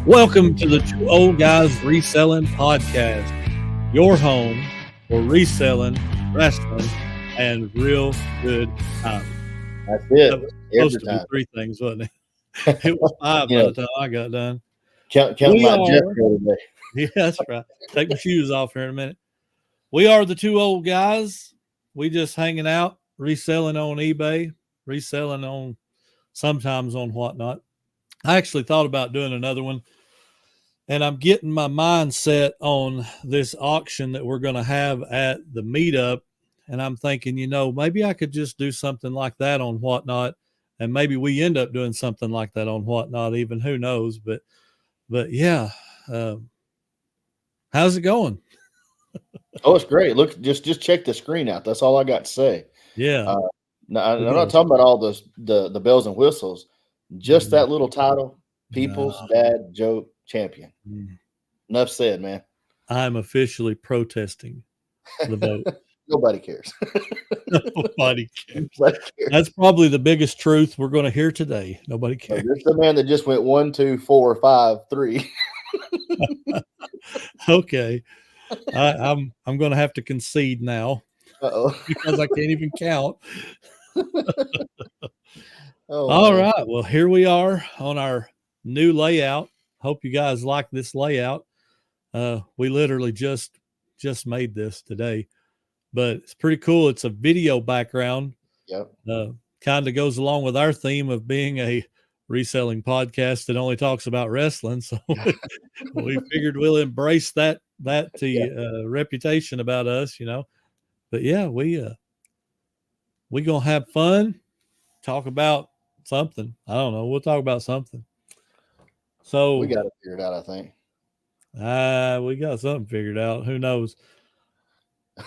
Welcome to the Two Old Guys Reselling Podcast, your home for reselling, wrestling, and real good time. That's it. That was supposed to be 3 things, wasn't it? It was 5 by the time I got done. Count my Jeff today. Yeah, that's right. Take my shoes off here in a minute. We are the Two Old Guys. We just hanging out, reselling on eBay, reselling on sometimes on whatnot. I actually thought about doing another one, and I'm getting my mind set on this auction that we're going to have at the Meetup. And I'm thinking, maybe I could just do something like that on whatnot. And maybe we end up doing something like that on whatnot, even who knows. But yeah, how's it going? Oh, it's great. Look, just check the screen out. That's all I got to say. Yeah. No, I'm not talking about all the bells and whistles. Just that little title, People's Dad Joke Champion. Enough said, man. I'm officially protesting the vote. Nobody cares. Nobody cares. That's probably the biggest truth we're going to hear today. Nobody cares. This is the man that just went 1, 2, 4, 5, 3. Okay. I'm going to have to concede now. Because I can't even count. All right. Well, here we are on our new layout. Hope you guys like this layout. We literally just made this today, but it's pretty cool. It's a video background. Yep. Kind of goes along with our theme of being a reselling podcast that only talks about wrestling. So we figured we'll embrace that reputation about us, But yeah, we gonna have fun, talk about something. I don't know. We'll talk about something. So we got it figured out, I think. We got something figured out. Who knows?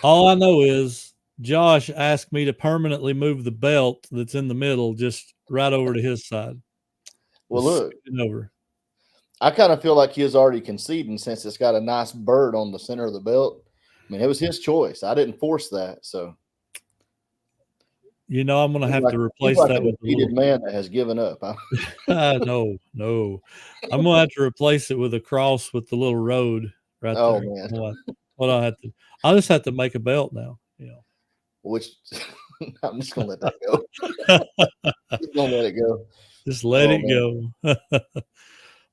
All I know is Josh asked me to permanently move the belt that's in the middle just right over to his side. Well, look, over. I kind of feel like he was already conceding since it's got a nice bird on the center of the belt. I mean, it was his choice. I didn't force that, so. I'm going to have to replace that with a defeated man that has given up. No. I'm going to have to replace it with a cross with the little road right there. Oh, man. I'll just have to make a belt now, Which I'm just going to let that go. Just going to let it go. Just let it go.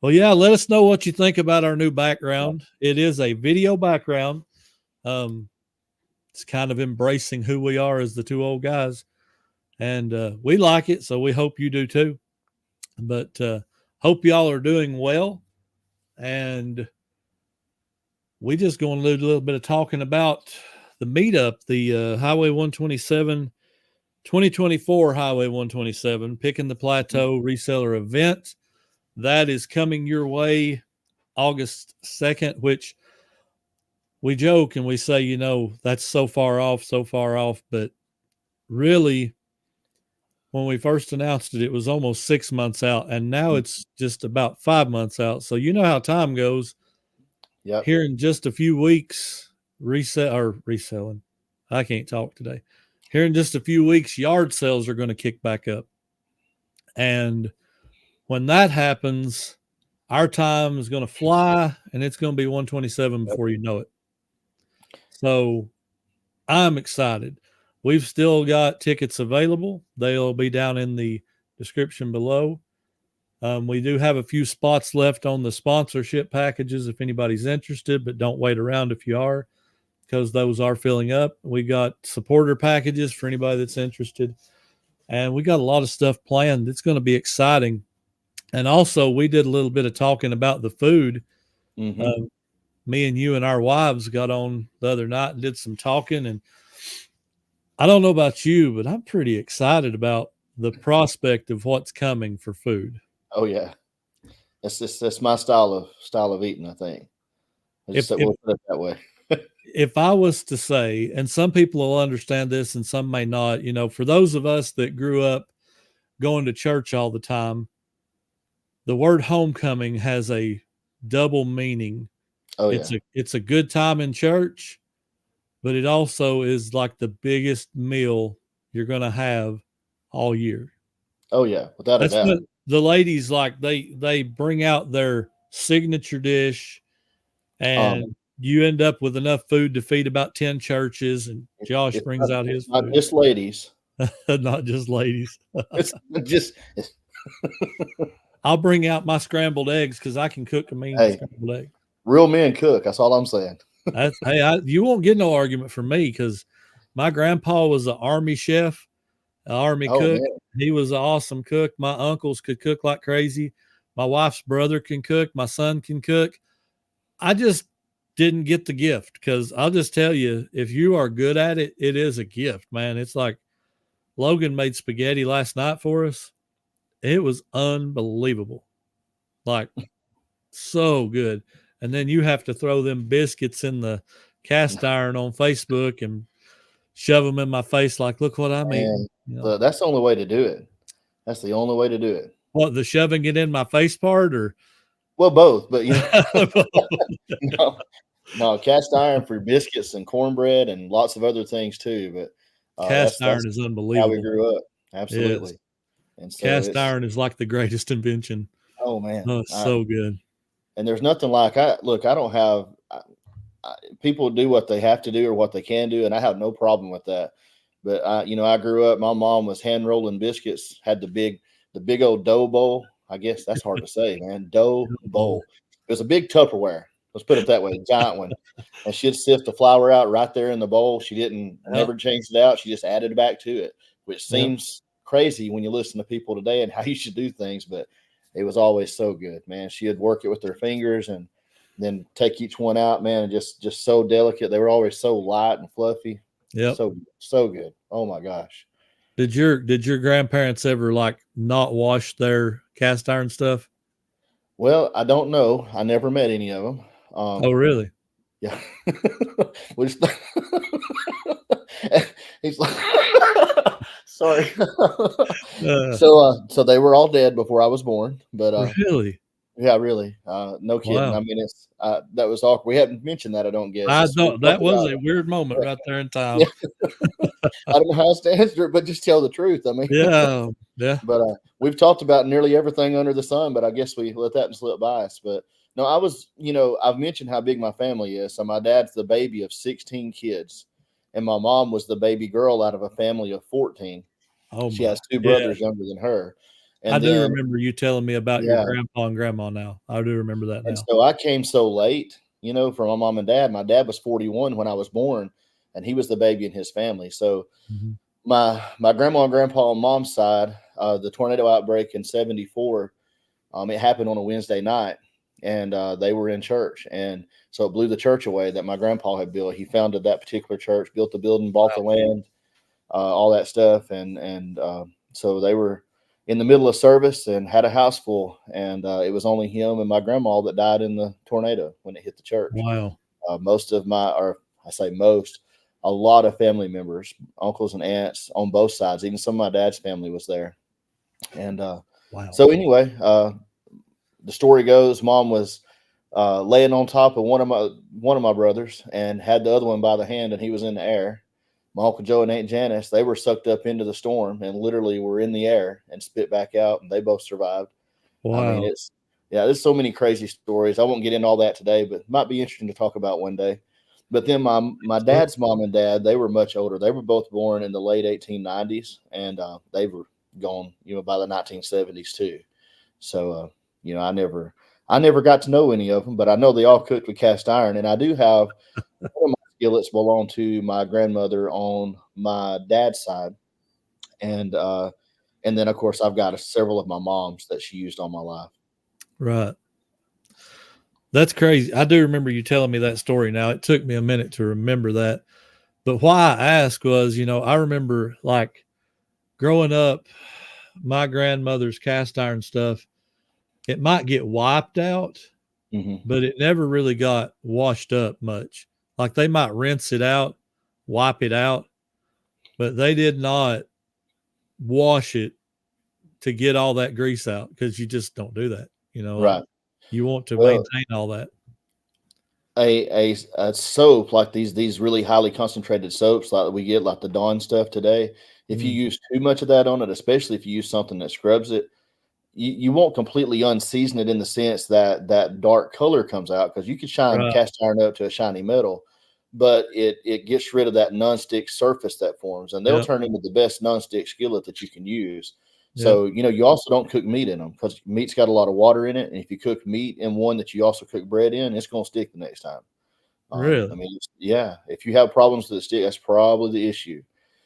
Well, yeah, let us know what you think about our new background. It is a video background. It's kind of embracing who we are as the Two Old Guys. And we like it, so we hope you do too. But hope y'all are doing well. And we just going to do a little bit of talking about the Meetup, the Highway 127, 2024 Highway 127, Pickin the Plateau reseller event. That is coming your way August 2nd, which we joke and we say, that's so far off. But really, when we first announced it, it was almost 6 months out, and now it's just about 5 months out. So you know how time goes. Yeah. Here in just a few weeks, reselling. I can't talk today. Here in just a few weeks, yard sales are going to kick back up. And when that happens, our time is going to fly, and it's going to be 127 before you know it. So I'm excited. We've still got tickets available. They'll be down in the description below. We do have a few spots left on the sponsorship packages if anybody's interested, but don't wait around if you are, because those are filling up. We got supporter packages for anybody that's interested. And we got a lot of stuff planned. It's going to be exciting. And also, we did a little bit of talking about the food. Mm-hmm. Me and you and our wives got on the other night and did some talking, and I don't know about you, but I'm pretty excited about the prospect of what's coming for food. Oh yeah, that's my style of eating. I think. We'll put it that way. If I was to say, and some people will understand this and some may not, for those of us that grew up going to church all the time, the word homecoming has a double meaning. Oh yeah, it's a good time in church, but it also is like the biggest meal you're going to have all year. Oh yeah, without a doubt. The ladies, like, they bring out their signature dish, and you end up with enough food to feed about 10 churches. And Josh brings out his not food. just ladies. Not just ladies. It's just I'll bring out my scrambled eggs because I can cook a mean scrambled egg. Real men cook. That's all I'm saying. You won't get no argument from me because my grandpa was an Army chef, an Army cook. Man. He was an awesome cook. My uncles could cook like crazy. My wife's brother can cook. My son can cook. I just didn't get the gift because I'll just tell you, if you are good at it, it is a gift, man. It's like Logan made spaghetti last night for us. It was unbelievable. Like, so good. And then you have to throw them biscuits in the cast iron on Facebook and shove them in my face like, look what I mean. You know? That's the only way to do it. That's the only way to do it. What, the shoving it in my face part, or? Well, both, but you know, no, cast iron for biscuits and cornbread and lots of other things too. But cast iron is unbelievable. How we grew up. Absolutely. And so cast iron is like the greatest invention. Oh man. Oh, it's so good. And there's nothing like I don't have people do what they have to do or what they can do, and I have no problem with that. But I grew up. My mom was hand rolling biscuits. Had the big old dough bowl. I guess that's hard to say, man. Dough bowl. It was a big Tupperware. Let's put it that way, giant one. And she'd sift the flour out right there in the bowl. She never changed it out. She just added it back to it, which seems crazy when you listen to people today and how you should do things, but it was always so good, man. She'd work it with her fingers and then take each one out, man, and just so delicate. They were always so light and fluffy. Yeah, so good. Oh my gosh. Did your grandparents ever like not wash their cast iron stuff? Well, I don't know. I never met any of them. Oh, really? Yeah. He's like, sorry. So they were all dead before I was born. But really? Yeah, really. No kidding. Wow. I mean, it's that was awkward. We haven't mentioned that, I don't guess. I don't. That was a weird moment right there in time. Yeah. I don't know how else to answer it, but just tell the truth. I mean, yeah. But we've talked about nearly everything under the sun, but I guess we let that slip by us. But no, I was, I've mentioned how big my family is. So my dad's the baby of 16 kids, and my mom was the baby girl out of a family of 14. Oh, she has two brothers younger than her. And I do remember you telling me about your grandpa and grandma now. I do remember that now. And so I came so late, from my mom and dad. My dad was 41 when I was born, and he was the baby in his family. So my grandma and grandpa on mom's side, the tornado outbreak in 74, it happened on a Wednesday night, and they were in church. And so it blew the church away that my grandpa had built. He founded that particular church, built the building, bought the land, all that stuff. And so they were in the middle of service and had a house full, and it was only him and my grandma that died in the tornado when it hit the church. Wow. A lot of family members, uncles and aunts on both sides, even some of my dad's family was there. And so anyway, the story goes, mom was laying on top of one of my brothers and had the other one by the hand, and he was in the air. My Uncle Joe and Aunt Janice, they were sucked up into the storm and literally were in the air and spit back out, and they both survived. Wow. I mean, there's so many crazy stories. I won't get into all that today, but it might be interesting to talk about one day. But then my dad's mom and dad, they were much older. They were both born in the late 1890s, and they were gone, by the 1970s too. So, I never got to know any of them, but I know they all cooked with cast iron, and I do have one of my skillets belong to my grandmother on my dad's side, and then of course I've got several of my mom's that she used all my life. Right. That's crazy. I do remember you telling me that story. Now, it took me a minute to remember that, but why I asked was, I remember like growing up, my grandmother's cast iron stuff, it might get wiped out, but it never really got washed up much. Like they might rinse it out, wipe it out, but they did not wash it to get all that grease out, because you just don't do that, Right. You want to maintain all that. A soap like these really highly concentrated soaps like we get, like the Dawn stuff today, if you use too much of that on it, especially if you use something that scrubs it, you won't completely unseason it in the sense that that dark color comes out, because you can shine Right. cast iron up to a shiny metal, but it gets rid of that nonstick surface that forms, and they'll Yep. turn into the best nonstick skillet that you can use. Yep. So, you also don't cook meat in them, because meat's got a lot of water in it. And if you cook meat in one that you also cook bread in, it's going to stick the next time. Really? I mean, yeah, if you have problems with the stick, that's probably the issue.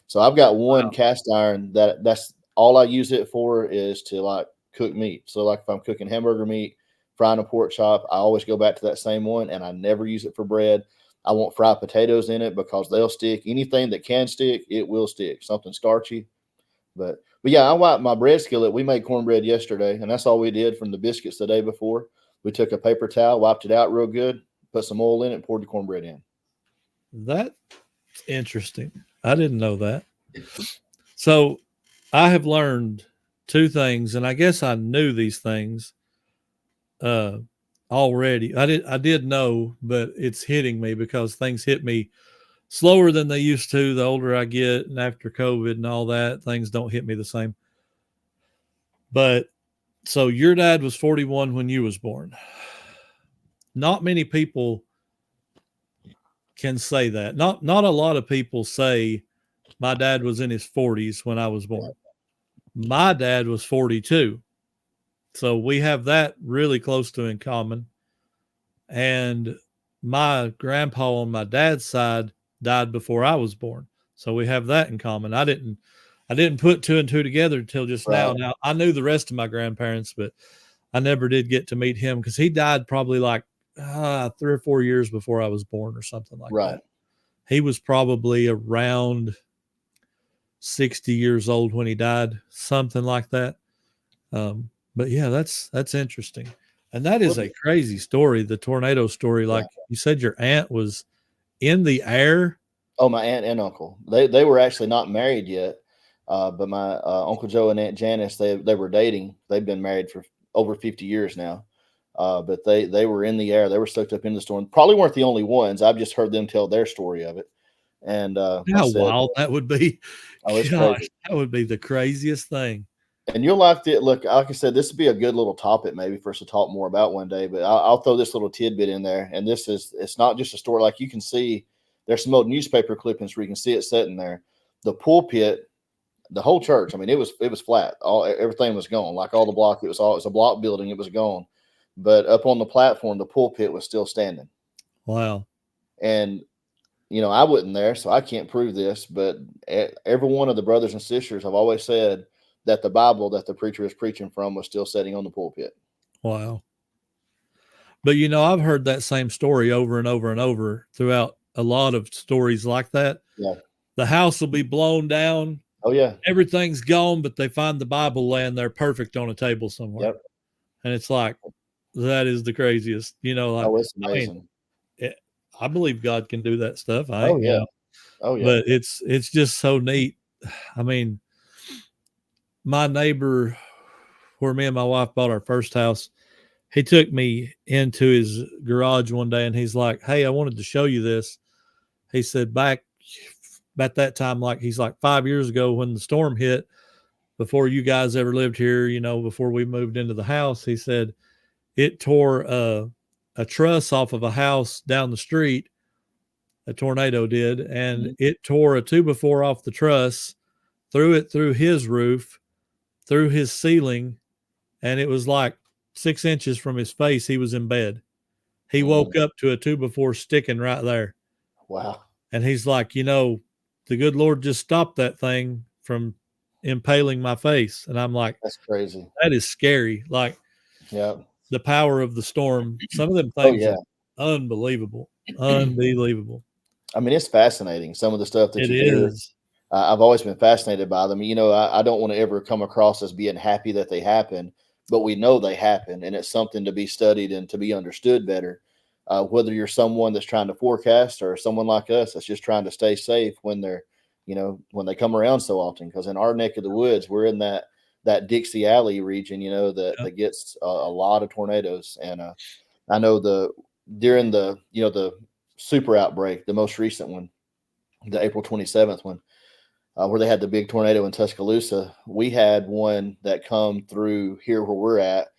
So I've got one cast iron that's all I use it for, is to like cook meat. So like if I'm cooking hamburger meat, frying a pork chop, I always go back to that same one, and I never use it for bread. I won't fry potatoes in it because they'll stick. Anything that can stick, it will stick. Something starchy. But yeah, I wiped my bread skillet. We made cornbread yesterday, and that's all we did from the biscuits the day before. We took a paper towel, wiped it out real good, put some oil in it, poured the cornbread in. That's interesting. I didn't know that. So I have learned two things, and I guess I knew these things already. I did know, but it's hitting me because things hit me slower than they used to the older I get, and after COVID and all that, things don't hit me the same. But so your dad was 41 when you was born. Not many people can say that. Not a lot of people say my dad was in his 40s when I was born. My dad was 42. So we have that really close to in common. And my grandpa on my dad's side died before I was born. So we have that in common. I didn't put two and two together until just now. Right. Now I knew the rest of my grandparents, but I never did get to meet him because he died probably like 3 or 4 years before I was born or something like Right. that. He was probably around 60 years old when he died, something like that. But yeah, that's interesting. And that is a crazy story, the tornado story. Like you said, your aunt was in the air. Oh, my aunt and uncle. They were actually not married yet. But my Uncle Joe and Aunt Janice, they were dating. They've been married for over 50 years now. But they were in the air. They were soaked up in the storm. Probably weren't the only ones. I've just heard them tell their story of it. And like I How said, wild that would be. oh, it's Gosh, crazy. that would be the craziest thing. And you'll like to look, like I said, this would be a good little topic maybe for us to talk more about one day. But I'll throw this little tidbit in there. And it's not just a story. Like you can see, there's some old newspaper clippings where you can see it sitting there. The pulpit, the whole church, I mean, it was flat. Everything was gone. Like all the block, it was a block building. It was gone. But up on the platform, the pulpit was still standing. Wow. And I wasn't there, so I can't prove this, but every one of the brothers and sisters have always said that the Bible that the preacher is preaching from was still sitting on the pulpit. Wow. But I've heard that same story over and over and over throughout a lot of stories like that. Yeah. The house will be blown down. Oh yeah. Everything's gone, but they find the Bible laying there perfect on a table somewhere. Yep. And it's like, that is the craziest, like, Oh, it's amazing. I believe God can do that stuff. Oh yeah. Oh yeah. But it's just so neat. I mean, my neighbor, where me and my wife bought our first house, he took me into his garage one day and he's like, "Hey, I wanted to show you this." He said back at that time, like he's like 5 years ago when the storm hit, before you guys ever lived here, before we moved into the house, he said it tore a truss off of a house down the street. A tornado did, and it tore a 2x4 off the truss, threw it through his roof, through his ceiling, and it was like 6 inches from his face. He was in bed. He woke up to a 2x4 sticking right there. Wow. And he's like, the good Lord just stopped that thing from impaling my face. And I'm like, that's crazy. That is scary. Like, yeah, the power of the storm. Some of them things are unbelievable. Unbelievable. I mean, it's fascinating. Some of the stuff that It you hear. is. I've always been fascinated by them. I don't want to ever come across as being happy that they happen, but we know they happen, and it's something to be studied and to be understood better. Whether you're someone that's trying to forecast or someone like us that's just trying to stay safe when they're, when they come around so often. Because in our neck of the woods, we're in that Dixie Alley region, that gets a lot of tornadoes. And I know during the super outbreak, the most recent one, the April 27th one, where they had the big tornado in Tuscaloosa. We had one that come through here where we're at,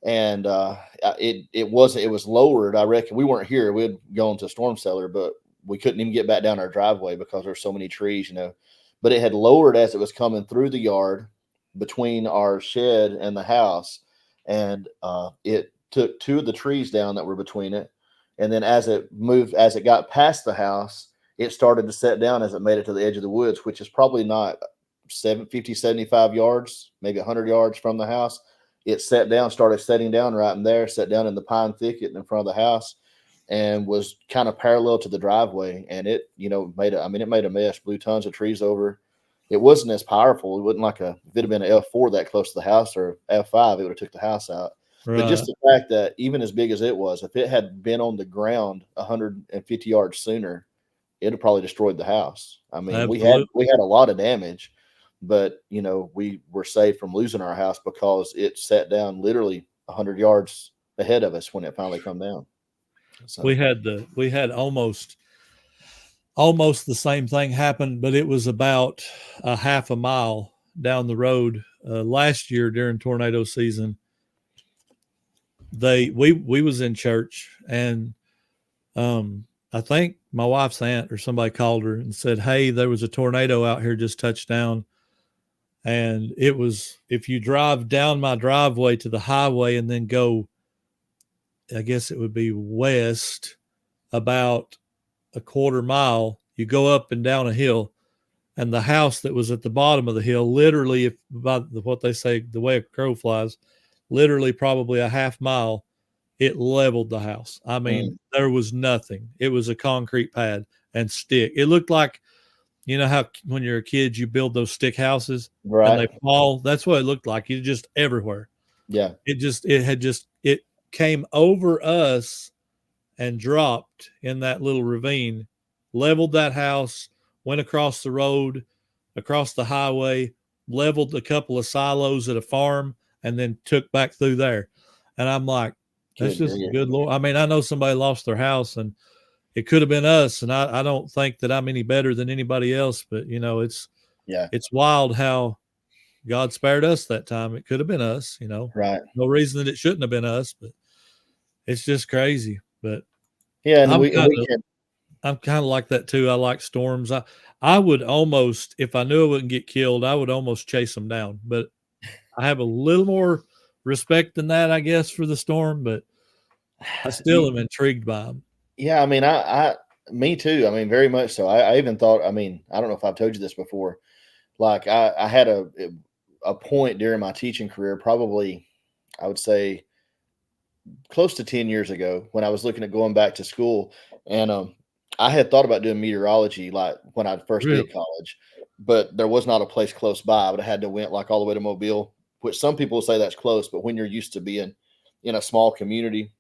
and it was lowered. I reckon we weren't here. We had gone to storm cellar, but we couldn't even get back down our driveway because there's so many trees, But it had lowered as it was coming through the yard between our shed and the house, and it took two of the trees down that were between it. And then as it got past the house, it started to set down as it made it to the edge of the woods, which is probably not 50, 75 yards, maybe 100 yards from the house. It started setting down right in there, set down in the pine thicket in front of the house, and was kind of parallel to the driveway. And it, made a mess, blew tons of trees over. It wasn't as powerful. It wasn't like if it had been an F4 that close to the house, or F5, it would have took the house out. Right. But just the fact that even as big as it was, if it had been on the ground 150 yards sooner, it'd have probably destroyed the house. I mean, Absolutely. we had a lot of damage, but we were saved from losing our house because it sat down literally 100 yards ahead of us when it finally come down. So we had almost the same thing happen, but it was about a half a mile down the road last year during tornado season. We was in church, and I think my wife's aunt or somebody called her and said, "Hey, there was a tornado out here just touched down." And it was, if you drive down my driveway to the highway and then go, I guess it would be west about a quarter mile, you go up and down a hill, and the house that was at the bottom of the hill, literally, if about what they say, the way a crow flies, literally probably a half mile, it leveled the house. I mean, there was nothing. It was a concrete pad and stick. It looked like, how when you're a kid, you build those stick houses, right, and they fall. That's what it looked like. It just everywhere. Yeah. It came over us and dropped in that little ravine, leveled that house, went across the road, across the highway, leveled a couple of silos at a farm, and then took back through there. And I'm like, that's just good Lord. I mean, I know somebody lost their house, and it could have been us. And I don't think that I'm any better than anybody else, but it's wild how God spared us that time. It could have been us, right. No reason that it shouldn't have been us, but it's just crazy. But yeah, and I'm kind of like that too. I like storms. I would almost, if I knew I wouldn't get killed, I would almost chase them down. But I have a little more respect than that, I guess, for the storm. But I still am intrigued by them. Yeah, I mean, me too. I mean, very much so. I even thought, I mean, I don't know if I've told you this before. Like I had a point during my teaching career, probably, I would say, close to 10 years ago, when I was looking at going back to school, and I had thought about doing meteorology, like when I first did college, but there was not a place close by. I would have had to went like all the way to Mobile, which some people say that's close, but when you're used to being in a small community,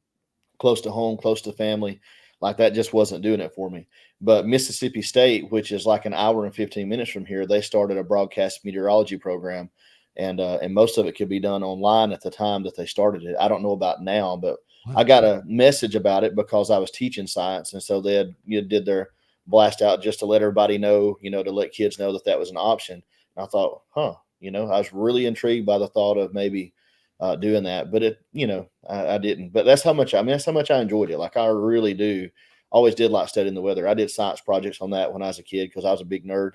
close to home, close to family, like that just wasn't doing it for me. But Mississippi State, which is like an hour and 15 minutes from here, they started a broadcast meteorology program. And most of it could be done online at the time that they started it. I don't know about now, but wow. I got a message about it because I was teaching science. And so they did their blast out just to let everybody know, to let kids know that was an option. And I thought, I was really intrigued by the thought of maybe doing that, but I didn't. But that's how much I enjoyed it. Like I really do. Always did like studying the weather. I did science projects on that when I was a kid because I was a big nerd,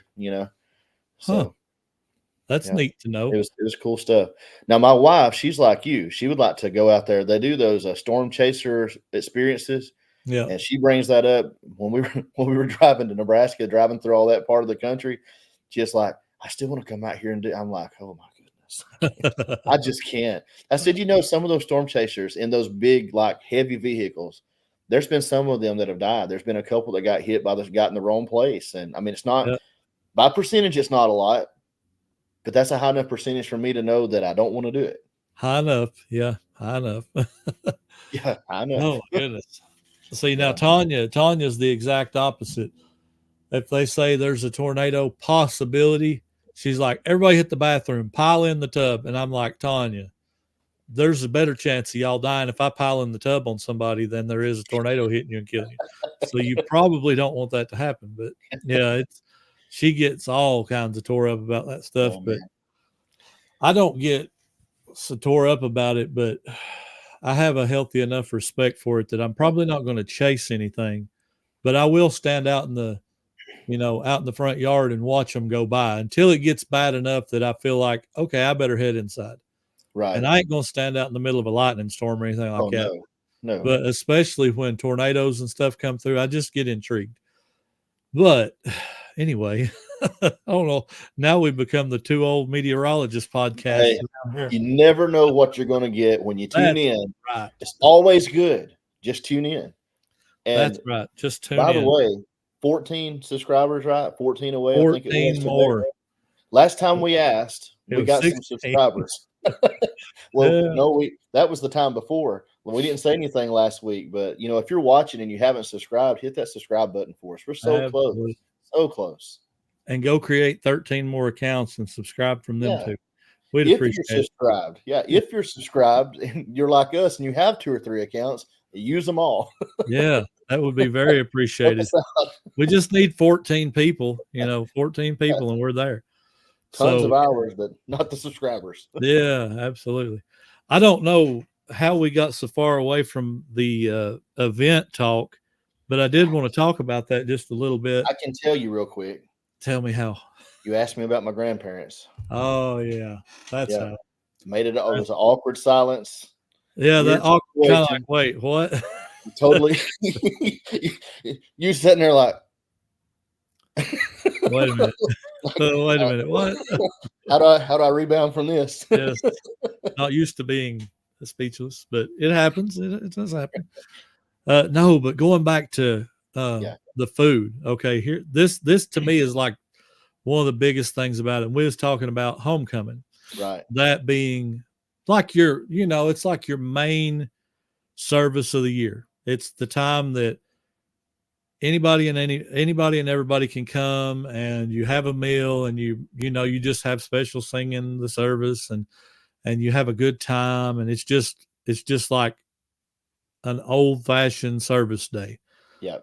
So that's neat to know. It was cool stuff. Now my wife, she's like you. She would like to go out there. They do those storm chaser experiences. Yeah. And she brings that up when we were driving to Nebraska, driving through all that part of the country. Just like, I still want to come out here and do. I'm like, oh my goodness. I just can't. I said, some of those storm chasers in those big, like heavy vehicles, there's been some of them that have died. There's been a couple that got hit got in the wrong place. And I mean, it's not by percentage, it's not a lot, but that's a high enough percentage for me to know that I don't want to do it. High enough. Yeah. High enough. Yeah. I know. Oh my goodness. See, now Tanya's the exact opposite. If they say there's a tornado possibility, she's like, everybody hit the bathroom, pile in the tub. And I'm like, Tanya, there's a better chance of y'all dying if I pile in the tub on somebody than there is a tornado hitting you and killing you. So you probably don't want that to happen. But yeah, she gets all kinds of tore up about that stuff, Oh, but man. I don't get so tore up about it, but I have a healthy enough respect for it that I'm probably not going to chase anything, but I will stand out in the, out in the front yard and watch them go by until it gets bad enough that I feel like, okay, I better head inside. Right. And I ain't going to stand out in the middle of a lightning storm or anything like that. No. But especially when tornadoes and stuff come through, I just get intrigued. But anyway, I don't know. Now we've become the two old meteorologist podcast. Hey, you never know what you're going to get when you tune in. Right. It's always good. Just tune in. And that's right. Just tune in. By the way, 14 subscribers, right? 14 away. 14 I think it was more. Today. Last time we asked, we got 16. Some subscribers. Well, no, that was the time before. Well, we didn't say anything last week, but if you're watching and you haven't subscribed, hit that subscribe button for us. We're so close. So close. And go create 13 more accounts and subscribe from them too. We'd if appreciate you're subscribed. Yeah. If you're subscribed and you're like us and you have 2 or 3 accounts, use them all. Yeah, that would be very appreciated. We just need 14 people, 14 people, and we're there. Tons of hours, but not the subscribers. Yeah, absolutely. I don't know how we got so far away from the event talk, but I did want to talk about that just a little bit. I can tell you real quick. Tell me how. You asked me about my grandparents. Oh, yeah. That's how. Made it. It was an awkward silence. Yeah, that awkward kind of like, wait, what? Totally. You sitting there like, wait a minute. Wait a minute. What? How do I rebound from this? Yes. Not used to being speechless, but it happens. It does happen. No, but going back to the food. Okay, here this to me is like one of the biggest things about it. We was talking about homecoming. Right. That being like it's like your main service of the year. It's the time that anybody and everybody can come, and you have a meal, and you just have special singing the service, and you have a good time, and it's just like an old-fashioned service day. Yeah.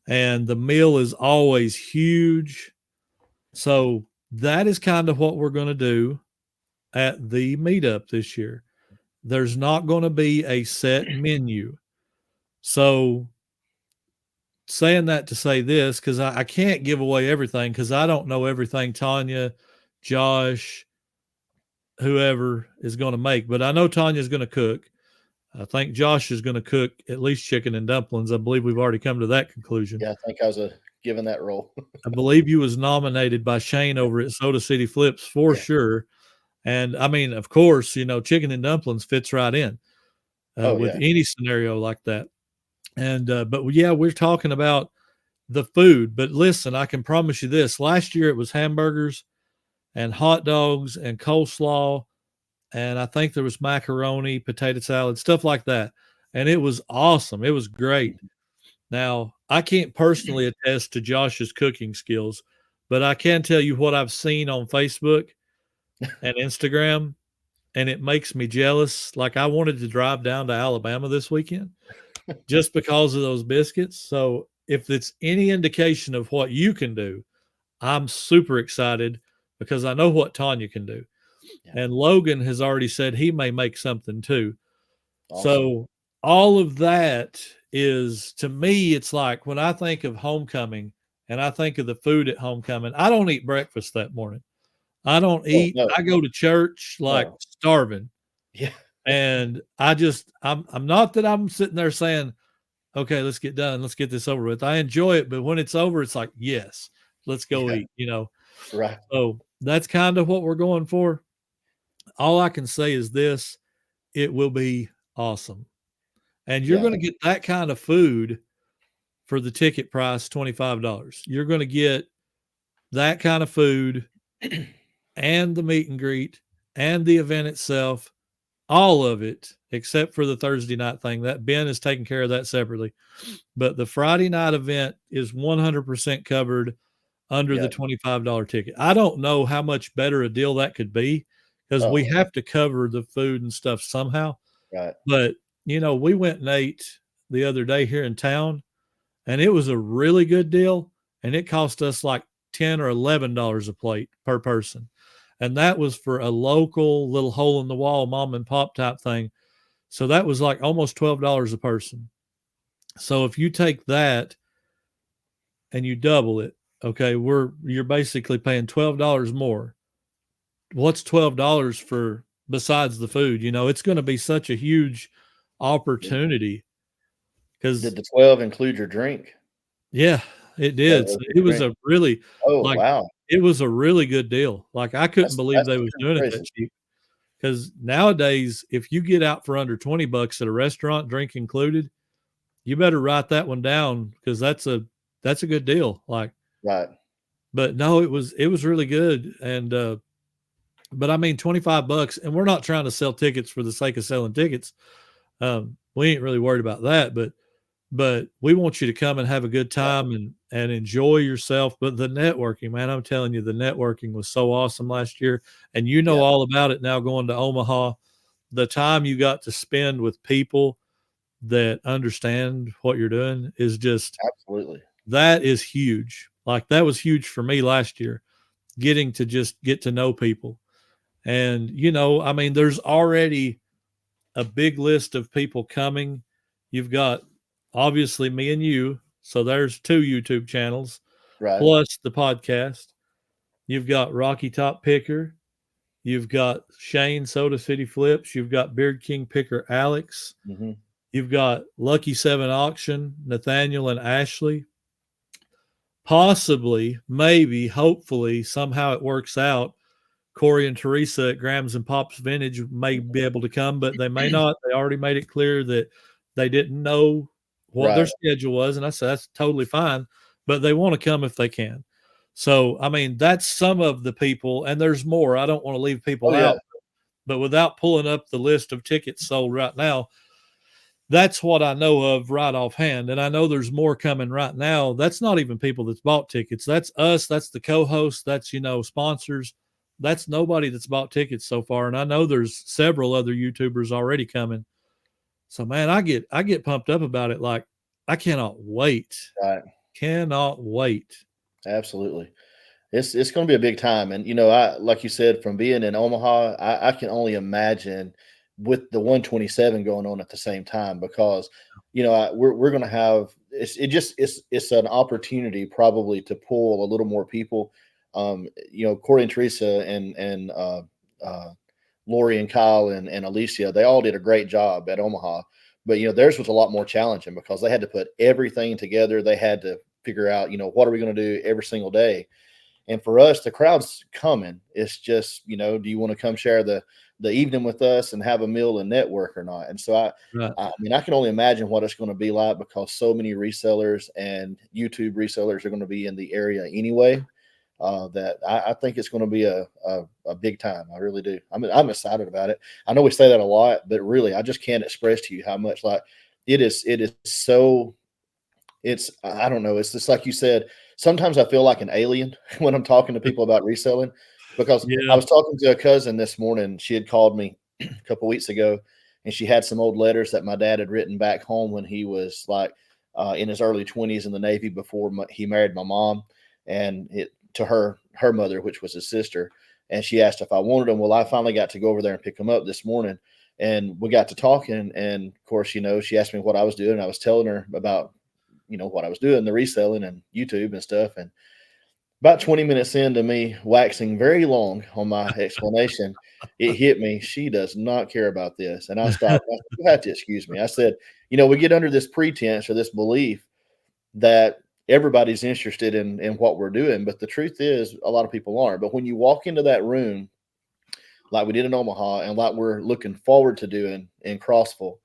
And the meal is always huge. So that is kind of what we're going to do at the meetup this year. There's not going to be a set menu. So saying that to say this, because I can't give away everything because I don't know everything Tanya, Josh, whoever is going to make. But I know Tanya's going to cook. I think Josh is going to cook at least chicken and dumplings. I believe we've already come to that conclusion. Yeah, I think I was given that role. I believe you was nominated by Shane over at Soda City Flips for sure. And I mean, of course, chicken and dumplings fits right in with any scenario like that. And, but yeah, we're talking about the food, but listen, I can promise you this. Last year it was hamburgers and hot dogs and coleslaw. And I think there was macaroni, potato salad, stuff like that. And it was awesome. It was great. Now, I can't personally attest to Josh's cooking skills, but I can tell you what I've seen on Facebook and Instagram, and it makes me jealous. Like I wanted to drive down to Alabama this weekend just because of those biscuits. So if it's any indication of what you can do, I'm super excited because I know what Tanya can do. Yeah. And Logan has already said he may make something too. Awesome. So all of that is, to me, it's like when I think of homecoming and I think of the food at homecoming, I don't eat breakfast that morning. I don't eat. No. I go to church like starving. Yeah. And I'm not that I'm sitting there saying, okay, let's get done. Let's get this over with. I enjoy it. But when it's over, it's like, yes, let's go eat, Right. So that's kind of what we're going for. All I can say is this, it will be awesome. And you're going to get that kind of food for the ticket price, $25. You're going to get that kind of food and the meet and greet and the event itself, all of it, except for the Thursday night thing. That Ben is taking care of that separately. But the Friday night event is 100% covered under the $25 ticket. I don't know how much better a deal that could be because we have to cover the food and stuff somehow. Right. But, we went and ate the other day here in town, and it was a really good deal, and it cost us like $10 or $11 a plate per person. And that was for a local little hole in the wall mom and pop type thing. So that was like almost $12 a person. So if you take that and you double it, okay, you're basically paying $12 more. What's $12 for besides the food? You know, it's going to be such a huge opportunity because Did the 12 include your drink? yeah, it did. So it was a really like wow. it was a really good deal. Like I couldn't believe they was doing it that cheap. Because nowadays, if you get out for under $20 at a restaurant, drink included, you better write that one down because that's a good deal. Like, right. But no, it was really good. And but I mean $25, and we're not trying to sell tickets for the sake of selling tickets. We ain't really worried about that, but we want you to come and have a good time and enjoy yourself. But the networking, man, I'm telling you, the networking was so awesome last year. And you know all about it now going to Omaha. The time you got to spend with people that understand what you're doing is just absolutely. That is huge. Like that was huge for me last year, getting to just get to know people. And, you know, I mean, there's already a big list of people coming. You've got obviously me and you. So there's 2 YouTube channels, right, plus the podcast. You've got Rocky Top Picker. You've got Shane Soda City Flips. You've got Beard King Picker Alex. Mm-hmm. You've got Lucky 7 Auction, Nathaniel and Ashley. Possibly, maybe, hopefully, somehow it works out. Corey and Teresa at Grams and Pops Vintage may be able to come, but they may not. They already made it clear that they didn't know what their schedule was. And I said, that's totally fine, but they want to come if they can. So, I mean, that's some of the people, and there's more. I don't want to leave people out, but without pulling up the list of tickets sold right now, that's what I know of right offhand. And I know there's more coming right now. That's not even people that's bought tickets. That's us. That's the co-hosts. That's, you know, sponsors. That's nobody that's bought tickets so far. And I know there's several other YouTubers already coming. So, man, I get pumped up about it. Like, I cannot wait. Right. Cannot wait. Absolutely. It's going to be a big time. And, you know, like you said, from being in Omaha, I can only imagine with the 127 going on at the same time, because, you know, we're going to have, it's an opportunity probably to pull a little more people. You know, Corey and Teresa and Lori and Kyle and Alicia, they all did a great job at Omaha, but, you know, theirs was a lot more challenging because they had to put everything together. They had to figure out, you know, what are we going to do every single day? And for us, the crowd's coming. It's just, you know, do you want to come share the evening with us and have a meal and network or not? And so I mean, I can only imagine what it's going to be like, because so many resellers and YouTube resellers are going to be in the area anyway. That I think it's going to be a big time. I really do. I'm excited about it. I know we say that a lot, but really, I just can't express to you how much, like, it is so. I don't know. It's just like you said. Sometimes I feel like an alien when I'm talking to people about reselling, because I was talking to a cousin this morning. She had called me a couple weeks ago, and she had some old letters that my dad had written back home when he was like in his early 20s in the Navy before he married my mom, and to her mother, which was his sister. And she asked if I wanted them. Well, I finally got to go over there and pick them up this morning, and we got to talking. And of course, you know, she asked me what I was doing. I was telling her about, you know, what I was doing, the reselling and YouTube and stuff. And about 20 minutes into me waxing very long on my explanation, it hit me. She does not care about this. And I stopped. You have to excuse me. I said, you know, we get under this pretense or this belief that everybody's interested in what we're doing. But the truth is, a lot of people aren't. But when you walk into that room, like we did in Omaha and like we're looking forward to doing in Crossville,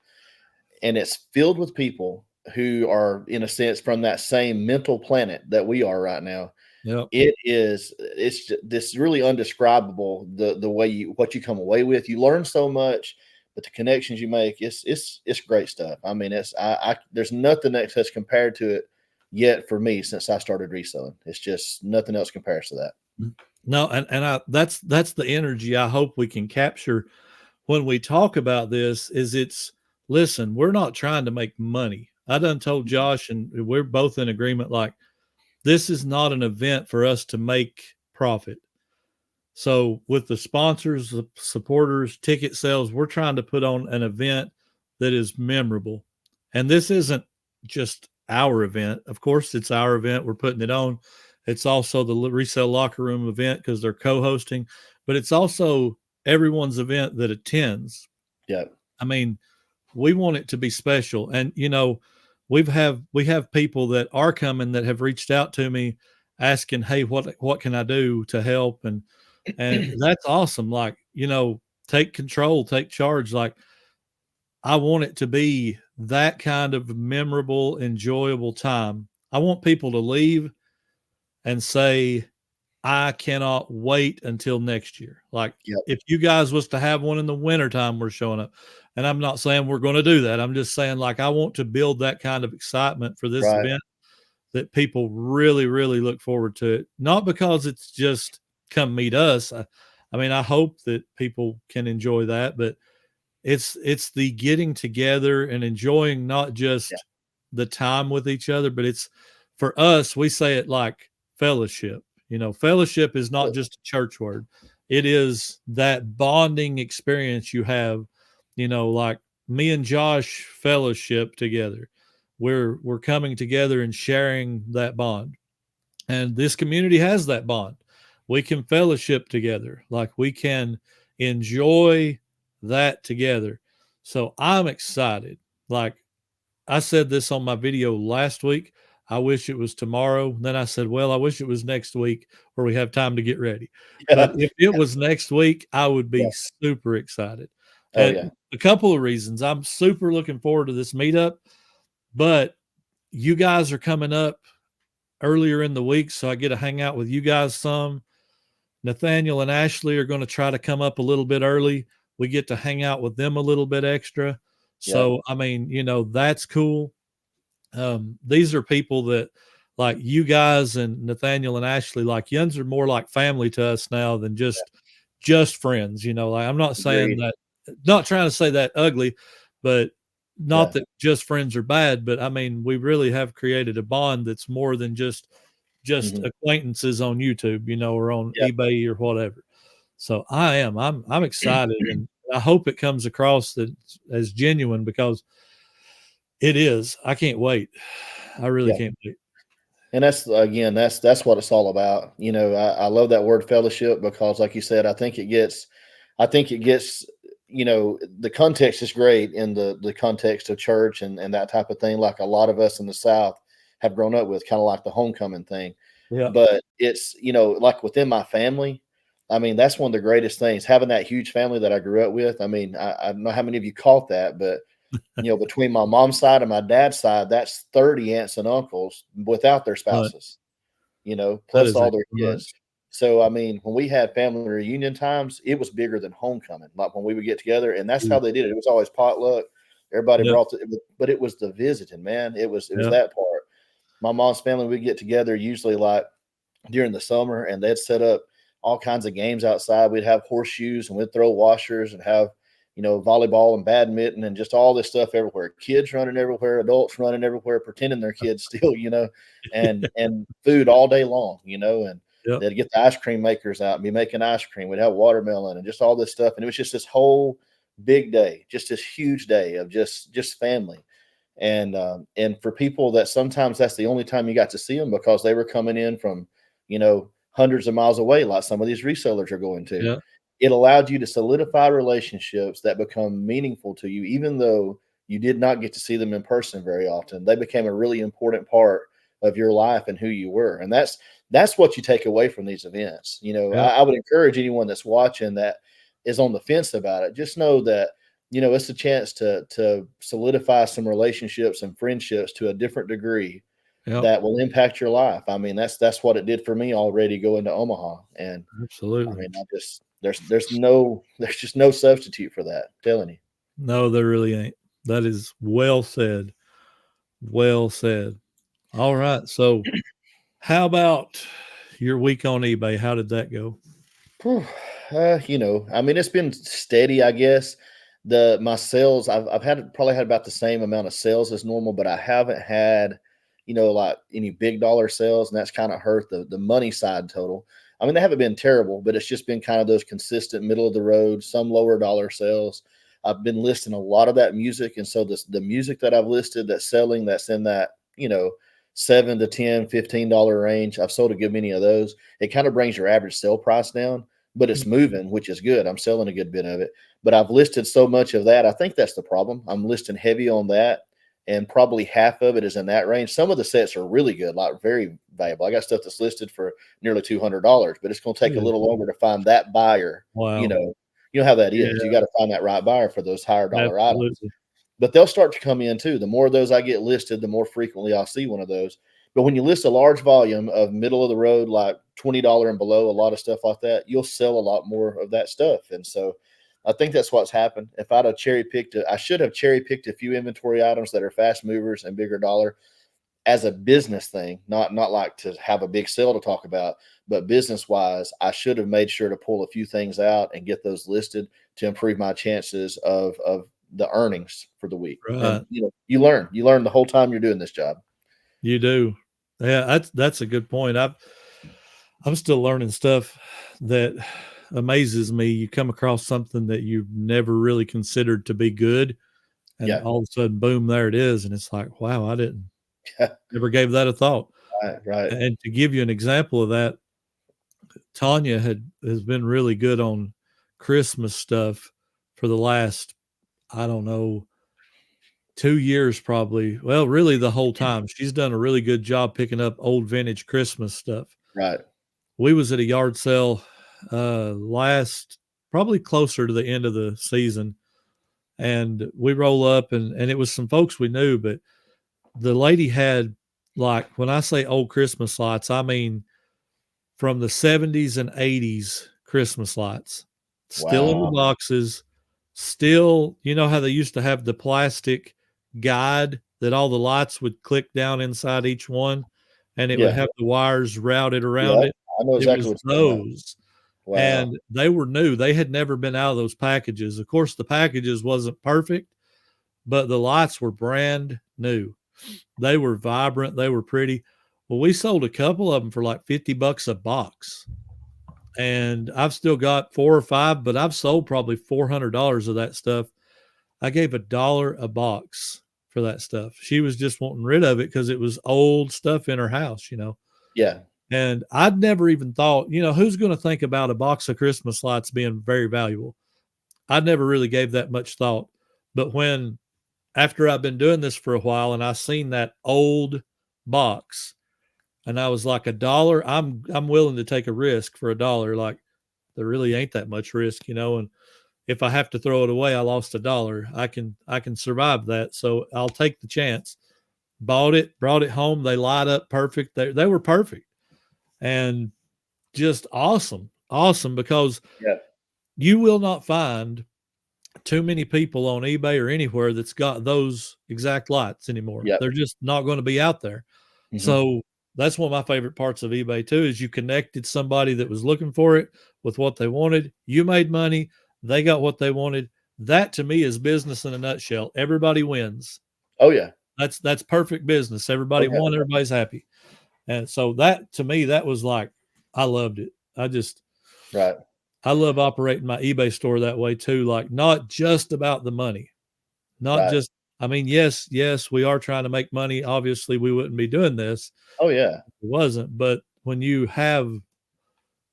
and it's filled with people who are, in a sense, from that same mental planet that we are right now. Yep. It's this really undescribable, the way what you come away with. You learn so much, but the connections you make, it's great stuff. I mean, there's nothing that has compared to it yet for me since I started reselling. It's just nothing else compares to that. No, that's the energy I hope we can capture when we talk about this. Listen, we're not trying to make money. I done told Josh, and we're both in agreement, like, this is not an event for us to make profit. So with the sponsors, the supporters, ticket sales, we're trying to put on an event that is memorable. And this isn't just our event. Of course, it's our event. We're putting it on. It's also the Resale Locker Room event because they're co-hosting, but it's also everyone's event that attends. Yeah. I mean, we want it to be special. And, you know, we have people that are coming that have reached out to me asking, hey, what can I do to help? And that's awesome. Like, you know, take control, take charge. Like, I want it to be that kind of memorable, enjoyable time. I want people to leave and say, I cannot wait until next year. Like, Yep. if you guys was to have one in the wintertime, we're showing up. And I'm not saying we're going to do that. I'm just saying, like, I want to build that kind of excitement for this Right. event that people really, really look forward to it. Not because it's just come meet us. I mean, I hope that people can enjoy that, but it's the getting together and enjoying not just Yeah. the time with each other, but it's for us, we say it like fellowship. You know, fellowship is not just a church word. It is that bonding experience you have, you know, like me and Josh fellowship together. We're coming together and sharing that bond. And this community has that bond. We can fellowship together. Like we can enjoy that together. So I'm excited. Like I said this on my video last week. I wish it was tomorrow. Then I said, well, I wish it was next week where we have time to get ready. But Yeah. if it was next week, I would Yeah. be super excited. Oh, And yeah. a couple of reasons. I'm super looking forward to this meetup, but you guys are coming up earlier in the week, so I get to hang out with you guys some. Nathaniel and Ashley are going to try to come up a little bit early. We get to hang out with them a little bit extra. So, I mean, you know, that's cool. These are people that like you guys and Nathaniel and Ashley, like Yuns are more like family to us now than just friends. You know, like I'm not saying Agreed. that, not trying to say that ugly, but not Yeah. that just friends are bad, but I mean, we really have created a bond that's more than just Mhm. acquaintances on YouTube, you know, or on Yeah. eBay or whatever. So I'm excited and I hope it comes across that as genuine because it is. I can't wait. I really Yeah. can't wait. And that's again, that's what it's all about. You know, I love that word fellowship because, like you said, I think it gets, you know, the context is great in the context of church and that type of thing. Like a lot of us in the South have grown up with, kind of like the homecoming thing. Yeah. But it's, you know, like within my family, I mean, that's one of the greatest things, having that huge family that I grew up with. I mean, I don't know how many of you caught that, but you know, between my mom's side and my dad's side, that's 30 aunts and uncles without their But spouses, you know, that plus is a all their kids. bunch. So, I mean, when we had family reunion times, it was bigger than homecoming, like when we would get together. And that's how they did it. It was always potluck. Everybody Yeah. brought but it was the visiting, man. It was Yeah. that part. My mom's family, we get together usually like during the summer, and they'd set up all kinds of games outside. We'd have horseshoes and we'd throw washers and have, you know, volleyball and badminton and just all this stuff everywhere. Kids running everywhere, adults running everywhere, pretending they're kids still, you know, and food all day long, you know, and Yep. they'd get the ice cream makers out and be making ice cream. We'd have watermelon and just all this stuff. And it was just this whole big day, just this huge day of just family. And for people that sometimes that's the only time you got to see them because they were coming in from, you know, hundreds of miles away, like some of these resellers are going to. Yeah. It allowed you to solidify relationships that become meaningful to you, even though you did not get to see them in person very often. They became a really important part of your life and who you were. And that's what you take away from these events. You know, Yeah. I would encourage anyone that's watching that is on the fence about it. Just know that, you know, it's a chance to solidify some relationships and friendships to a different degree Yep. that will impact your life. I mean, that's what it did for me already going to Omaha. And I Absolutely. mean, I just there's just no substitute for that. I'm telling you. No, there really ain't. That is well said. Well said. All right. So how about your week on eBay? How did that go? Whew. You know, I mean, it's been steady, I guess. My sales, I've probably had about the same amount of sales as normal, but I haven't had like any big dollar sales, and that's kind of hurt the money side total. I mean, they haven't been terrible, but it's just been kind of those consistent middle of the road, some lower dollar sales. I've been listing a lot of that music. And so the music that I've listed that's selling, that's in that, $7 to $10, $15 range. I've sold a good many of those. It kind of brings your average sale price down, but it's moving, which is good. I'm selling a good bit of it, but I've listed so much of that. I think that's the problem. I'm listing heavy on that, and probably half of it is in that range. Some of the sets are really good, like very valuable. I got stuff that's listed for nearly $200, but it's going to take a little longer to find that buyer. Wow. You know how that is. You got to find that right buyer for those higher dollar items. But they'll start to come in too. The more of those I get listed, the more frequently I'll see one of those. But when you list a large volume of middle of the road, like $20 and below, a lot of stuff like that, you'll sell a lot more of that stuff. And so I think that's what's happened. If I'd have cherry picked I should have cherry picked a few inventory items that are fast movers and bigger dollar as a business thing, not like to have a big sale to talk about, but business wise, I should have made sure to pull a few things out and get those listed to improve my chances of the earnings for the week. Right. And, you learn the whole time you're doing this job. You do. Yeah, that's a good point. I'm still learning stuff that amazes me. You come across something that you've never really considered to be good, and all of a sudden, boom, there it is. And it's like, wow, I never gave that a thought. Right. And to give you an example of that, Tanya has been really good on Christmas stuff for the last, I don't know, 2 years probably. Well, really the whole time. She's done a really good job picking up old vintage Christmas stuff. Right. We was at a yard sale last, probably closer to the end of the season, and we roll up and it was some folks we knew, but the lady had, like, when I say old Christmas lights, I mean from the 70s and 80s Christmas lights, still in the boxes, still, you know how they used to have the plastic guide that all the lights would click down inside each one, and it would have the wires routed around it. I know exactly It was those. Wow. And they were new. They had never been out of those packages. Of course, the packages wasn't perfect, but the lights were brand new. They were vibrant. They were pretty. Well, we sold a couple of them for like $50 a box. And I've still got 4 or 5, but I've sold probably $400 of that stuff. I gave $1 a box for that stuff. She was just wanting rid of it because it was old stuff in her house, Yeah. And I'd never even thought, who's going to think about a box of Christmas lights being very valuable? I never really gave that much thought. But after I've been doing this for a while and I seen that old box and I was like, $1, I'm willing to take a risk for $1. Like, there really ain't that much risk, and if I have to throw it away, I lost $1. I can survive that. So I'll take the chance. Bought it, brought it home. They light up perfect. They were perfect. And just awesome because you will not find too many people on eBay or anywhere that's got those exact lights anymore. Yep. They're just not going to be out there. Mm-hmm. So that's one of my favorite parts of eBay too, is you connected somebody that was looking for it with what they wanted. You made money. They got what they wanted. That to me is business in a nutshell. Everybody wins. Oh yeah. That's perfect business. Everybody won. Everybody's happy. And so that, to me, that was like, I loved it. I love operating my eBay store that way too. Like, not just about the money, just, I mean, yes, we are trying to make money. Obviously we wouldn't be doing this. Oh yeah. It wasn't. But when you have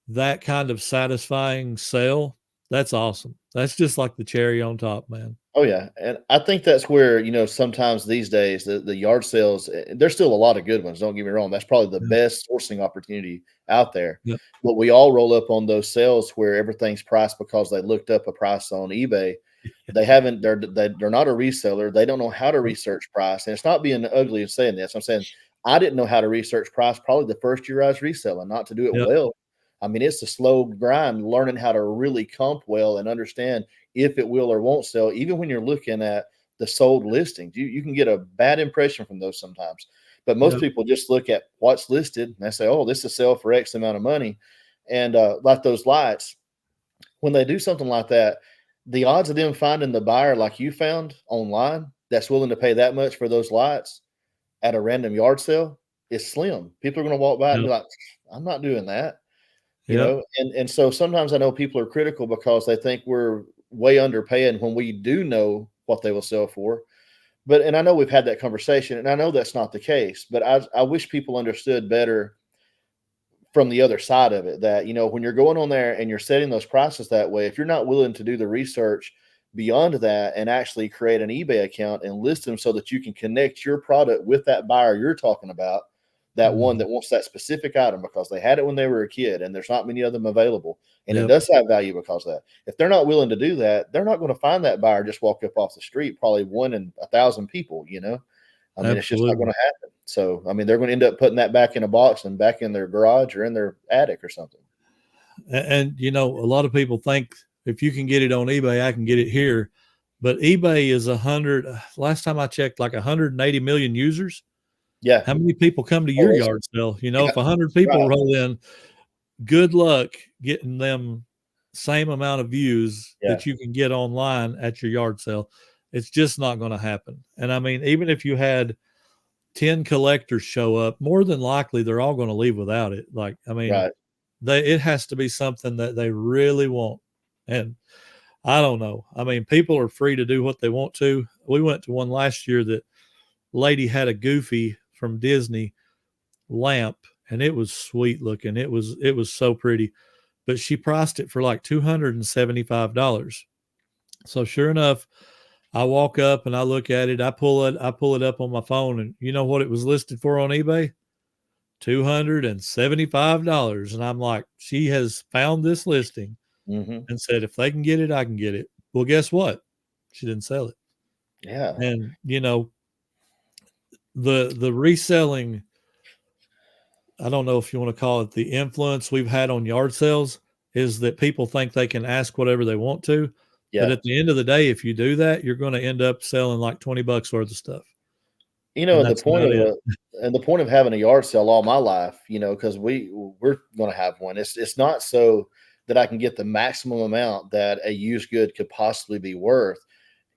that kind of satisfying sale, that's awesome. That's just like the cherry on top, man. Oh yeah. And I think that's where, sometimes these days the yard sales, there's still a lot of good ones. Don't get me wrong. That's probably the best sourcing opportunity out there. Yep. But we all roll up on those sales where everything's priced because they looked up a price on eBay. They're not a reseller. They don't know how to research price. And it's not being ugly and saying this. I'm saying I didn't know how to research price probably the first year I was reselling, not to do it well. I mean, it's a slow grind, learning how to really comp well and understand if it will or won't sell. Even when you're looking at the sold listings, you can get a bad impression from those sometimes. But most people just look at what's listed and they say, oh, this is sell for X amount of money. And like those lights, when they do something like that, the odds of them finding the buyer like you found online that's willing to pay that much for those lights at a random yard sale is slim. People are going to walk by and be Yep. like, I'm not doing that, Yep. and so sometimes I know people are critical because they think we're way underpaying when we do know what they will sell for. But and I know we've had that conversation, and I know that's not the case, but I wish people understood better from the other side of it that, when you're going on there and you're setting those prices that way, if you're not willing to do the research beyond that and actually create an eBay account and list them so that you can connect your product with that buyer you're talking about, that one Mhm. that wants that specific item because they had it when they were a kid and there's not many of them available. And it Yep. does have value because of that. If they're not willing to do that, they're not going to find that buyer just walk up off the street, probably one in 1,000 people. I mean, it's just not going Absolutely. to happen. So, I mean, they're going to end up putting that back in a box and back in their garage or in their attic or something. And a lot of people think if you can get it on eBay, I can get it here. But eBay is 100. Last time I checked, like 180 million users. Yeah. How many people come to your Oh, yard sale? yeah, If 100 people right. roll in, good luck getting them same amount of views Yeah. that you can get online at your yard sale. It's just not going to happen. And I mean, even if you had 10 collectors show up, more than likely they're all going to leave without it. Like, I mean, Right. it has to be something that they really want. And I don't know. I mean, people are free to do what they want to. We went to one last year that lady had a Goofy from Disney lamp, and it was sweet looking. It was so pretty, but she priced it for like $275. So sure enough, I walk up and I look at it. I pull it up on my phone, and you know what it was listed for on eBay? $275. And I'm like, she has found this listing Hmm. and said, if they can get it, I can get it. Well, guess what? She didn't sell it. Yeah. And the reselling, I don't know if you want to call it the influence we've had on yard sales, is that people think they can ask whatever they want to. But Yeah. at the end of the day, if you do that, you're going to end up selling like $20 worth of stuff. And And the that's point about of it. having a yard sale all my life, because we're going to have one. It's not so that I can get the maximum amount that a used good could possibly be worth.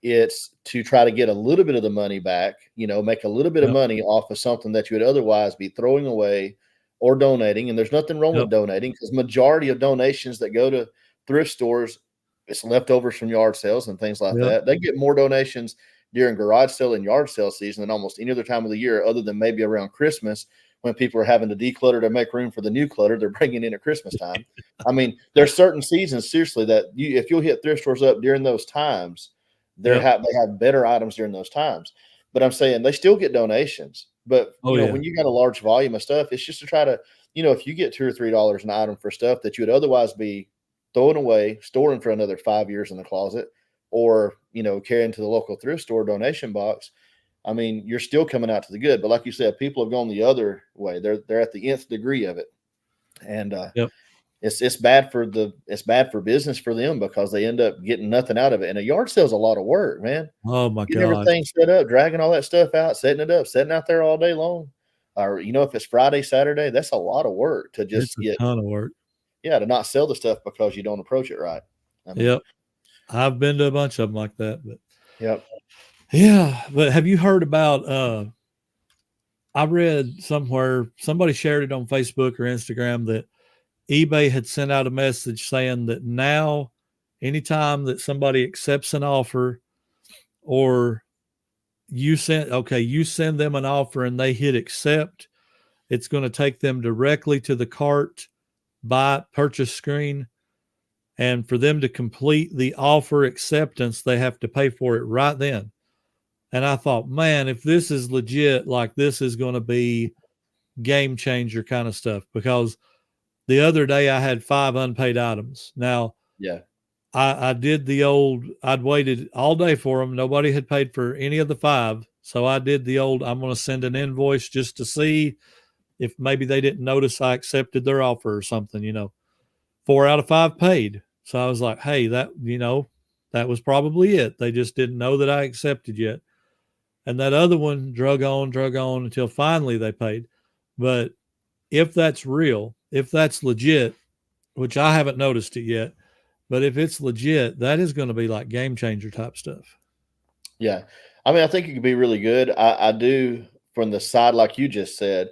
It's to try to get a little bit of the money back, make a little bit of Yep. money off of something that you would otherwise be throwing away or donating. And there's nothing wrong Yep. with donating because majority of donations that go to thrift stores, it's leftovers from yard sales and things like Yep. that. They get more donations during garage sale and yard sale season than almost any other time of the year, other than maybe around Christmas when people are having to declutter to make room for the new clutter they're bringing in at Christmas time. I mean, there's certain seasons, seriously, that if you'll hit thrift stores up during those times, Yep. they have better items during those times. But I'm saying they still get donations. But Oh yeah. when you got a large volume of stuff, it's just to try to, if you get $2 or $3 an item for stuff that you would otherwise be throwing away, storing for another 5 years in the closet, or carrying to the local thrift store donation box. I mean, you're still coming out to the good. But like you said, people have gone the other way. They're at the nth degree of it, and Yep. it's bad for business for them because they end up getting nothing out of it. And a yard sale's a lot of work, man. Oh my Getting gosh. everything set up, dragging all that stuff out, setting it up, sitting out there all day long. Or if it's Friday, Saturday, that's a lot of work to It's just a ton of work. to not sell the stuff because you don't approach it right. I mean, Yep. I've been to a bunch of them like that, but yep. yeah. But have you heard about I read somewhere somebody shared it on Facebook or Instagram that eBay had sent out a message saying that now anytime that somebody accepts an offer, or you send them an offer and they hit accept, it's going to take them directly to the cart buy purchase screen, and for them to complete the offer acceptance they have to pay for it right then. And I thought, man, if this is legit, like this is going to be game changer kind of stuff, because the other day I had 5 unpaid items. Now, Yeah. I did I'd waited all day for them. Nobody had paid for any of the 5. So I did I'm going to send an invoice just to see if maybe they didn't notice I accepted their offer or something. 4 out of 5 paid. So I was like, hey, that was probably it. They just didn't know that I accepted yet. And that other one drug on until finally they paid. But if that's real, if that's legit, which I haven't noticed it yet, but if it's legit, that is going to be like game changer type stuff. Yeah. I mean, I think it could be really good. I do from the side, like you just said,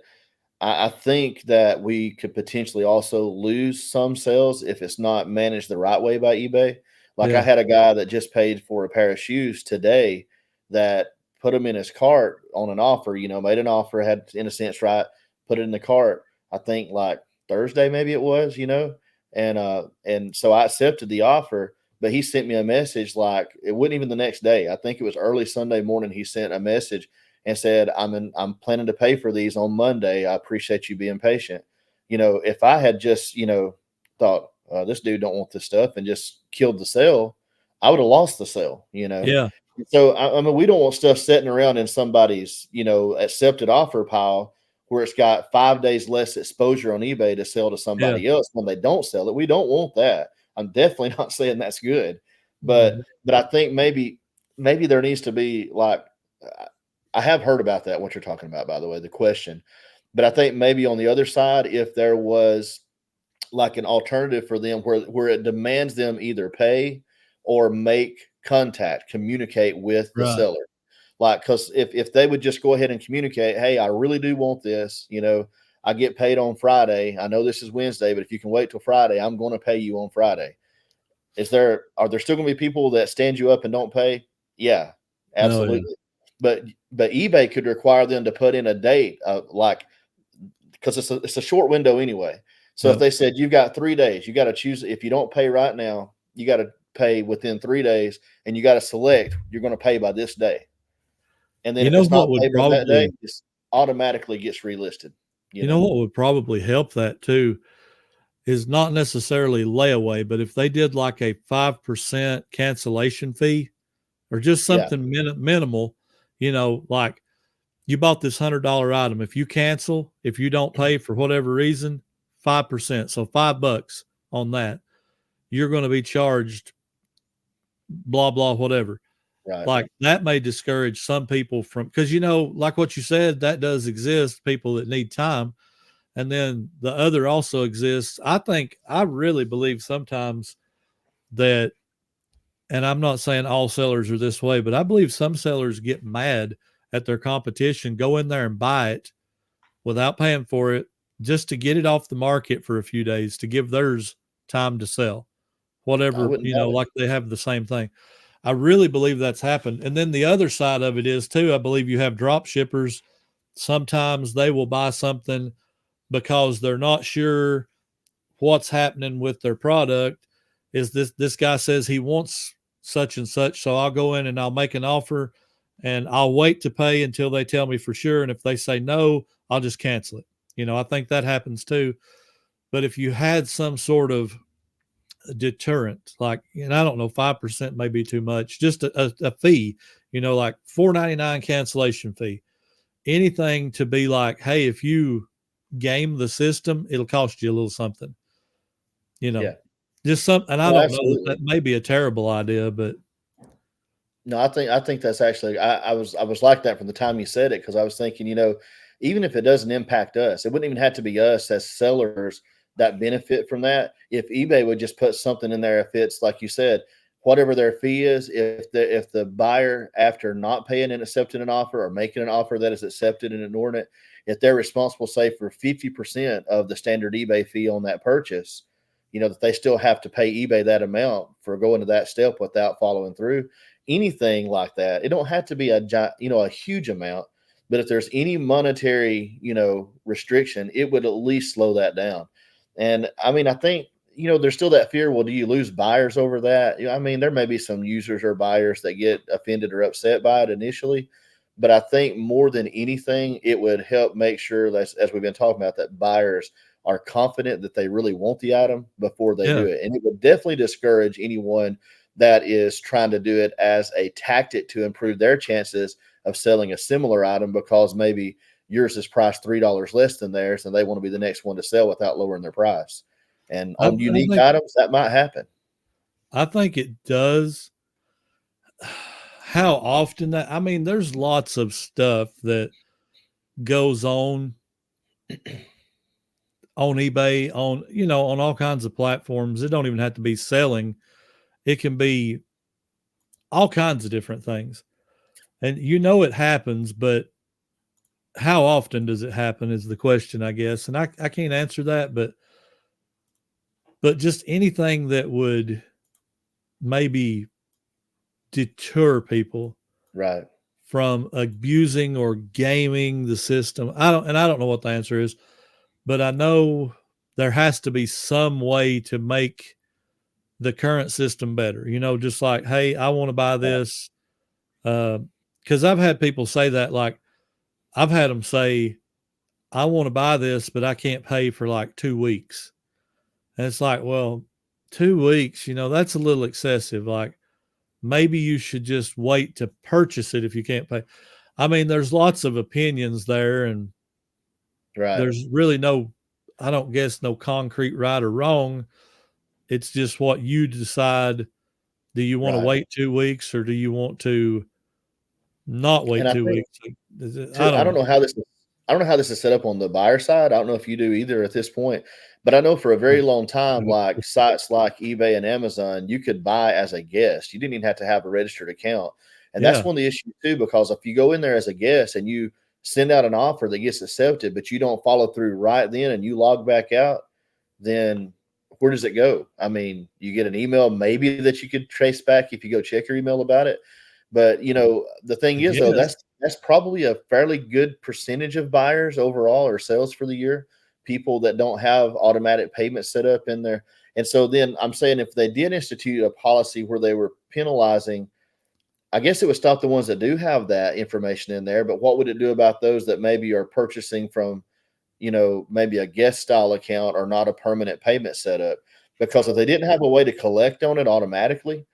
I think that we could potentially also lose some sales if it's not managed the right way by eBay. Like I Yeah. had a guy that just paid for a pair of shoes today that put them in his cart on an offer, made an offer, had in a sense, right, put it in the cart. I think like Thursday, maybe it was, and so I accepted the offer, but he sent me a message like it wasn't even the next day. I think it was early Sunday morning. He sent a message and said, I'm planning to pay for these on Monday. I appreciate you being patient. If I had just, thought this dude don't want this stuff and just killed the sale, I would have lost the sale. Yeah. So I mean, we don't want stuff sitting around in somebody's, accepted offer pile where it's got 5 days less exposure on eBay to sell to Yeah. somebody else when they don't sell it. We don't want that. I'm definitely not saying that's good, but Mhm. I think maybe there needs to be like I have heard about that, what you're talking about, by the way, the question. But I think maybe on the other side, if there was like an alternative for them where it demands them either pay or make contact, communicate with the Right. seller. Like, because if they would just go ahead and communicate, hey, I really do want this, I get paid on Friday. I know this is Wednesday, but if you can wait till Friday, I'm going to pay you on Friday. Are there still going to be people that stand you up and don't pay? Yeah, Oh, yeah. absolutely. But eBay could require them to put in a date like because it's a short window anyway. So if Yep. they said you've got 3 days, you got to choose. If you don't pay right now, you got to pay within 3 days, and you got to select you're going to pay by this day. And then You if know it's not what would paid by that day, probably it automatically gets relisted. You you know know, what would probably help that too is not necessarily layaway, but if they did like a 5% cancellation fee or just yeah, something minimal, like you bought this $100 item. If you cancel, if you don't pay for whatever reason, 5%. So $5 on that, you're going to be charged blah, blah, whatever. right. Like that may discourage some people from, because, like what you said, that does exist, people that need time. And then the other also exists. I really believe sometimes that, and I'm not saying all sellers are this way, but I believe some sellers get mad at their competition, go in there and buy it without paying for it just to get it off the market for a few days to give theirs time to sell. I Whatever, wouldn't doubt it. like they have the same thing. I really believe that's happened. And then the other side of it is too, I believe you have drop shippers. Sometimes they will buy something because they're not sure what's happening with their product. Is this guy says he wants such and such, so I'll go in and I'll make an offer and I'll wait to pay until they tell me for sure. And if they say no, I'll just cancel it. I think that happens too. But if you had some sort of deterrent, like, and I don't know, 5% may be too much, just a fee, like $4.99 cancellation fee, anything to be like, hey, if you game the system, it'll cost you a little something, you know, Yeah, just something. And I no, don't know that absolutely. may be a terrible idea, but No, I think that's actually I was like that from the time you said it because I was thinking, even if it doesn't impact us, it wouldn't even have to be us as sellers that benefit from that. If eBay would just put something in there, if it's like you said, whatever their fee is, if the buyer after not paying and accepting an offer or making an offer that is accepted and ignoring it, if they're responsible, say for 50% of the standard eBay fee on that purchase, that they still have to pay eBay that amount for going to that step without following through anything like that. It don't have to be a huge amount, but if there's any monetary, restriction, it would at least slow that down. And I mean, I think, there's still that fear. Well, do you lose buyers over that? I mean, there may be some users or buyers that get offended or upset by it initially, but I think more than anything, it would help make sure that, as we've been talking about, that buyers are confident that they really want the item before they yeah, do it. And it would definitely discourage anyone that is trying to do it as a tactic to improve their chances of selling a similar item because maybe yours is priced $3 less than theirs and they want to be the next one to sell without lowering their price. And I, on I unique think, items, that might happen. I think it does. How often that, I mean, there's lots of stuff that goes on eBay, on all kinds of platforms. It don't even have to be selling. It can be all kinds of different things. And it happens, but how often does it happen is the question, I guess. And I can't answer that, but just anything that would maybe deter people Right. from abusing or gaming the system. I don't know what the answer is, but I know there has to be some way to make the current system better. Just like, hey, I want to buy this. Because I've had people say that, like, I've had them say, I want to buy this, but I can't pay for like 2 weeks. And it's like, well, 2 weeks, that's a little excessive. Like, maybe you should just wait to purchase it if you can't pay. I mean, there's lots of opinions there, and Right. there's really no concrete right or wrong. It's just what you decide. Do you want to wait 2 weeks, or do you want to not wait And I 2 think weeks? I I don't don't know. know how this is. I don't know how this is set up on the buyer side. I don't know if you do either at this point, but I know for a very long time, like sites like eBay and Amazon, you could buy as a guest. You didn't even have to have a registered account. And that's Yeah, one of the issues too, because if you go in there as a guest and you send out an offer that gets accepted, but you don't follow through right then and you log back out, then where does it go? I mean, you get an email maybe that you could trace back if you go check your email about it. But the thing I is though, guess. that's probably a fairly good percentage of buyers overall or sales for the year, people that don't have automatic payments set up in there. And so then I'm saying if they did institute a policy where they were penalizing, I guess it would stop the ones that do have that information in there. But what would it do about those that maybe are purchasing from, maybe a guest style account or not a permanent payment setup? Because if they didn't have a way to collect on it automatically,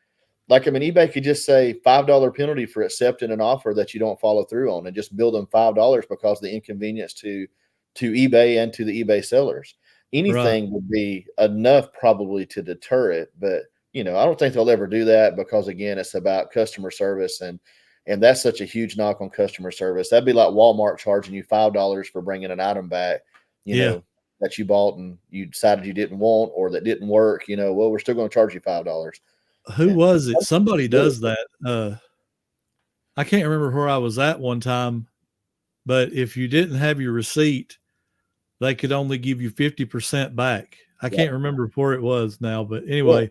like, I mean, eBay could just say $5 penalty for accepting an offer that you don't follow through on, and just bill them $5 because of the inconvenience to eBay and to the eBay sellers. Right. Anything would be enough probably to deter it, but I don't think they'll ever do that because again, it's about customer service, and that's such a huge knock on customer service. That'd be like Walmart charging you $5 for bringing an item back, Yeah. that you bought and you decided you didn't want or that didn't work. Well, we're still going to charge you $5. Who And was it? Somebody really, does that. I can't remember where I was at one time, but if you didn't have your receipt, they could only give you 50% back. I yeah. can't remember where it was now, but Well, anyway,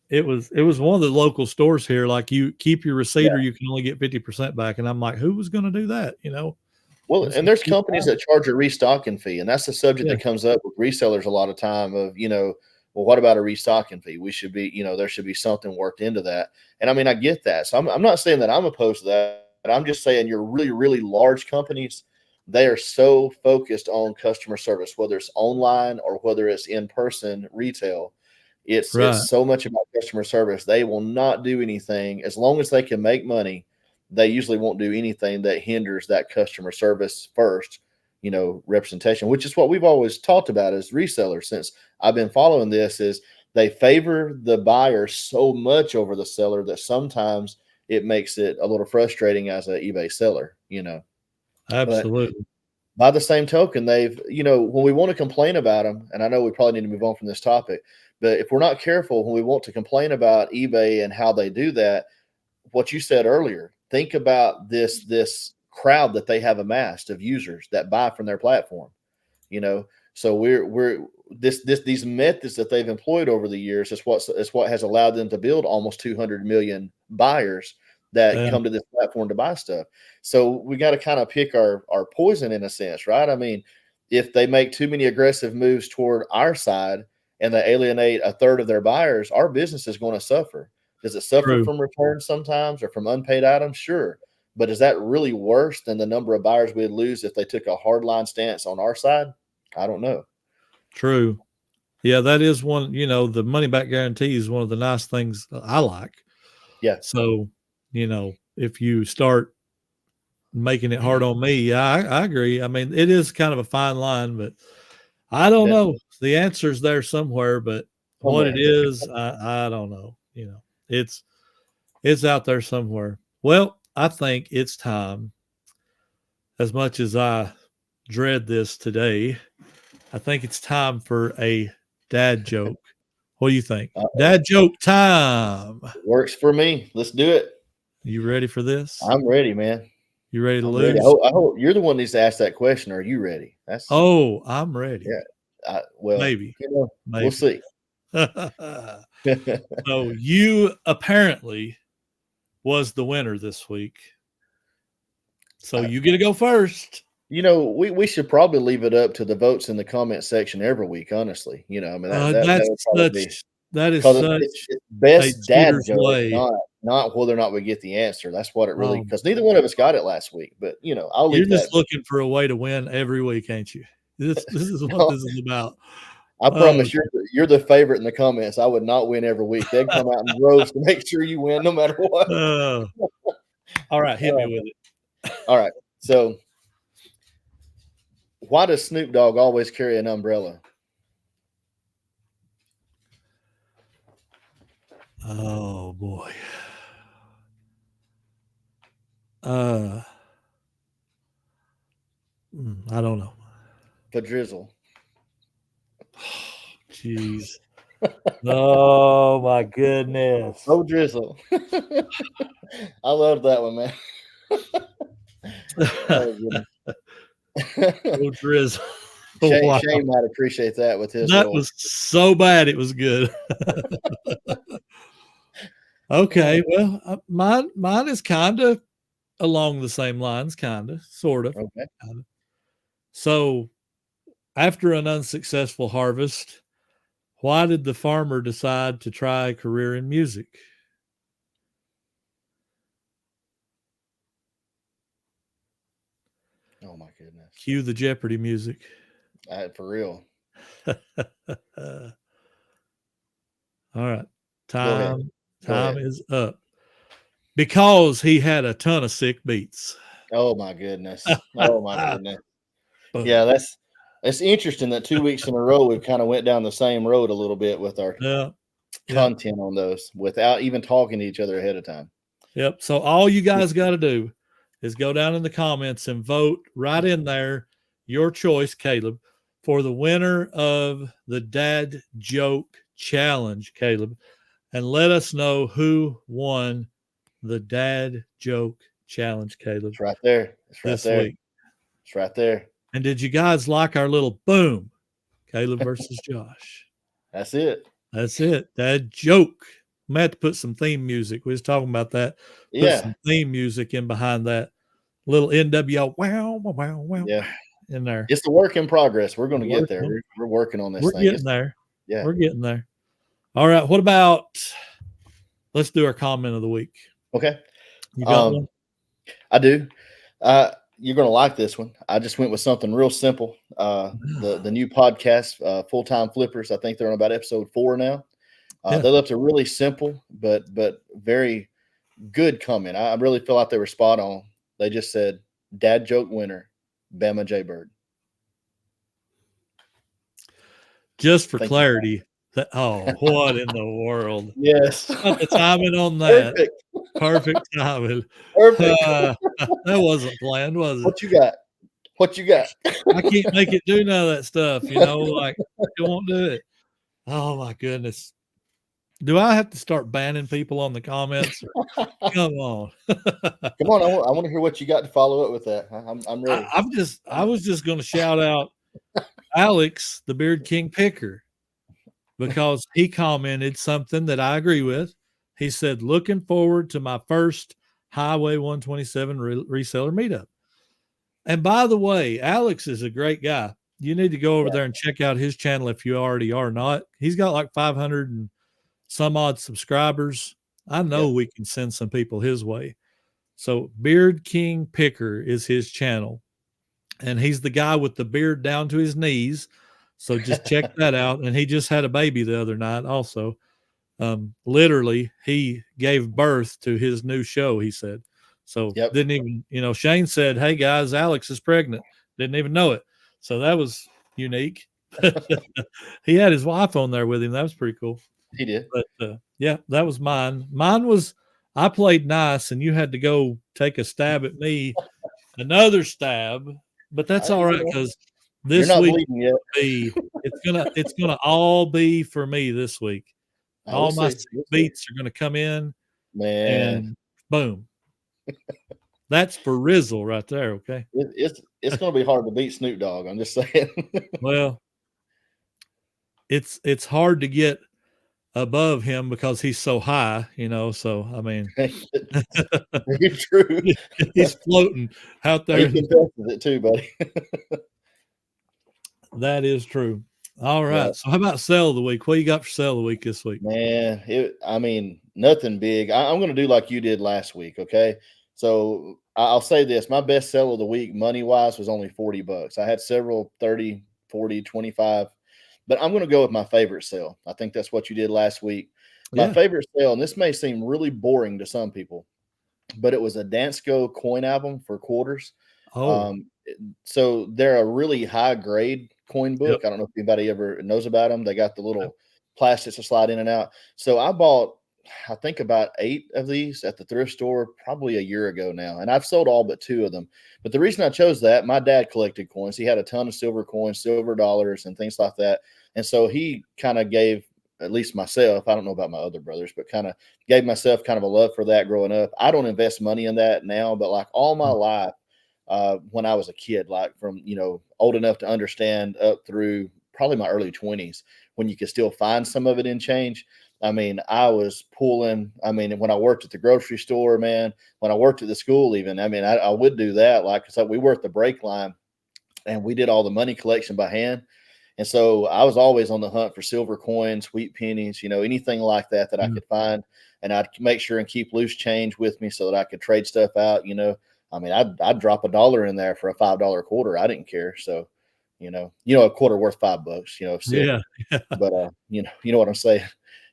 it was one of the local stores here. Like, you keep your receipt yeah. or you can only get 50% back. And I'm like, who was going to do that? Well, It's and like, there's companies that charge a restocking fee, and that's the subject yeah, that comes up with resellers a lot of time of, well, what about a restocking fee? We should be, there should be something worked into that. And I mean, I get that. So I'm not saying that I'm opposed to that, but I'm just saying you're really, really large companies, they are so focused on customer service, whether it's online or whether it's in-person retail. right. It's so much about customer service. They will not do anything as long as they can make money. They usually won't do anything that hinders that customer service first, representation, which is what we've always talked about as resellers since I've been following this. Is they favor the buyer so much over the seller that sometimes it makes it a little frustrating as an eBay seller. But Absolutely. by the same token, they've, when we want to complain about them, and I know we probably need to move on from this topic, but if we're not careful, when we want to complain about eBay and how they do that, what you said earlier, think about this crowd that they have amassed of users that buy from their platform, you know. So we're these methods that they've employed over the years is what has allowed them to build almost 200 million buyers that Yeah, come to this platform to buy stuff. So we got to kind of pick our poison in a sense, right? I mean, if they make too many aggressive moves toward our side and they alienate a third of their buyers, our business is going to suffer. Does it suffer true. from returns sometimes or from unpaid items? Sure. But is that really worse than the number of buyers we'd lose if they took a hardline stance on our side? I don't know. True. Yeah, that is one, the money back guarantee is one of the nice things I like. Yeah. So, if you start making it hard on me, yeah, I agree. I mean, it is kind of a fine line, but I don't know. Definitely. The answer's there somewhere, but what it Somewhere. is, I don't know. It's out there somewhere. Well, I think it's time. As much as I dread this today, I think it's time for a dad joke. What do you think? Dad joke time. Works for me. Let's do it. You ready for this? I'm ready, man. You ready to I'm lose? ready. I hope you're the one that needs to ask that question. Are you ready? Oh, I'm ready. Yeah. Well, Maybe. we'll see. So you apparently was the winner this week. So you get to go first. We should probably leave it up to the votes in the comment section every week. Honestly, I mean that would probably be. That is Because such it's a best dad cheater's joke, way. not whether or not we get the answer. That's what it really, Oh, because neither one of us got it last week. But I'll you're leave that. just looking for a way to win every week, ain't you? This is what No, this is about. I promise you're the favorite in the comments. I would not win every week. They'd come out in droves to make sure you win no matter what. All right, hit me with it. All right. So why does Snoop Dogg always carry an umbrella? Oh boy. I don't know. For drizzle. Jeez. Oh my goodness. Oh, drizzle. I love that one, man. Oh, goodness. Oh, drizzle. Shane might appreciate that with his. That was so bad it was good. Okay, well, mine is kind of along the same lines, kind of, sort of. Okay. Kinda. So, after an unsuccessful harvest, why did the farmer decide to try a career in music? Oh my goodness. Cue the Jeopardy music. For real. All right. Time is up. Because he had a ton of sick beats. Oh my goodness. Oh my goodness. Boom. Yeah, it's interesting that 2 weeks in a row we've kind of went down the same road a little bit with our content on those without even talking to each other ahead of time. Yep. So all you guys got to do is go down in the comments and vote right in there, your choice, Caleb, for the winner of the Dad Joke Challenge, Caleb, and let us know who won the Dad Joke Challenge, Caleb. It's right there. It's right there. Week. It's right there. And did you guys like our little boom, Caleb versus Josh? That's it. That's it. Dad Joke. I'm going to have to put some theme music. We was talking about that. Put some theme music in behind that little NWO wow in there. It's the work in progress. We're going to get there. We're working on this thing. We're getting there. Yeah. We're getting there. All right. What about, let's do our comment of the week. Okay. You got one? I do. You're going to like this one. I just went with something real simple. The new podcast, Full-Time Flippers. I think they're on about episode 4 now. They left a really simple but very good comment. I really feel like they were spot on. They just said, "Dad joke winner, Bama J Bird." Just for clarity. What in the world? Yes. Got the timing on that. Perfect timing. Perfect. That wasn't planned, was it? What you got? I can't make it do none of that stuff, like it won't do it. Oh my goodness. Do I have to start banning people on the comments? Come on. Come on. I want to hear what you got to follow up with that. I'm ready. I was just going to shout out Alex, the Beard King Picker, because he commented something that I agree with. He said, "Looking forward to my first Highway 127 reseller meetup." And by the way, Alex is a great guy. You need to go over there and check out his channel if you already are not. He's got like 500 and some odd subscribers. I know we can send some people his way. So Beard King Picker is his channel. And he's the guy with the beard down to his knees. So just check that out. And he just had a baby the other night also. Literally, he gave birth to his new show, he said. So didn't even, Shane said, "Hey guys, Alex is pregnant." Didn't even know it. So that was unique. He had his wife on there with him. That was pretty cool. He did. But that was mine. Mine was, I played nice and you had to go take a stab at me, another stab, but that's all right because this week it's gonna all be for me this week. All my beats are gonna come in, man, and boom. That's for Rizzle right there. Okay. It's going to be hard to beat Snoop Dogg. I'm just saying. Well, it's hard to get above him because he's so high, so I mean Very true. he's floating out there. He confesses it too, buddy. That is true. All right. Yeah. So how about sell of the week? What you got for sell of the week this week? Man, nothing big. I'm going to do like you did last week. Okay. So I'll say this, my best sell of the week money wise was only $40. I had several 30, 40, 25, but I'm going to go with my favorite sale. I think that's what you did last week. My favorite sale, and this may seem really boring to some people, but it was a Dansko coin album for quarters. So they're a really high grade coin book. I don't know if anybody ever knows about them. They got the little plastics to slide in and out. So I bought, I think, about 8 of these at the thrift store probably a year ago now, and I've sold all but 2 of them. But the reason I chose that, my dad collected coins. He had a ton of silver coins, silver dollars, and things like that. And so he kind of gave, at least myself, I don't know about my other brothers, but kind of gave myself kind of a love for that growing up. I don't invest money in that now, but like all my life, when I was a kid, like from, old enough to understand up through probably my early 20s, when you could still find some of it in change. I mean, I was pulling, when I worked at the grocery store, man, when I worked at the school, even, I would do that. Like, so we worked the brake line and we did all the money collection by hand. And so I was always on the hunt for silver coins, wheat pennies, anything like that I could find. And I'd make sure and keep loose change with me so that I could trade stuff out, I'd drop $1 in there for a $5 quarter. I didn't care. So, a quarter worth $5, Yeah. But, you know what I'm saying?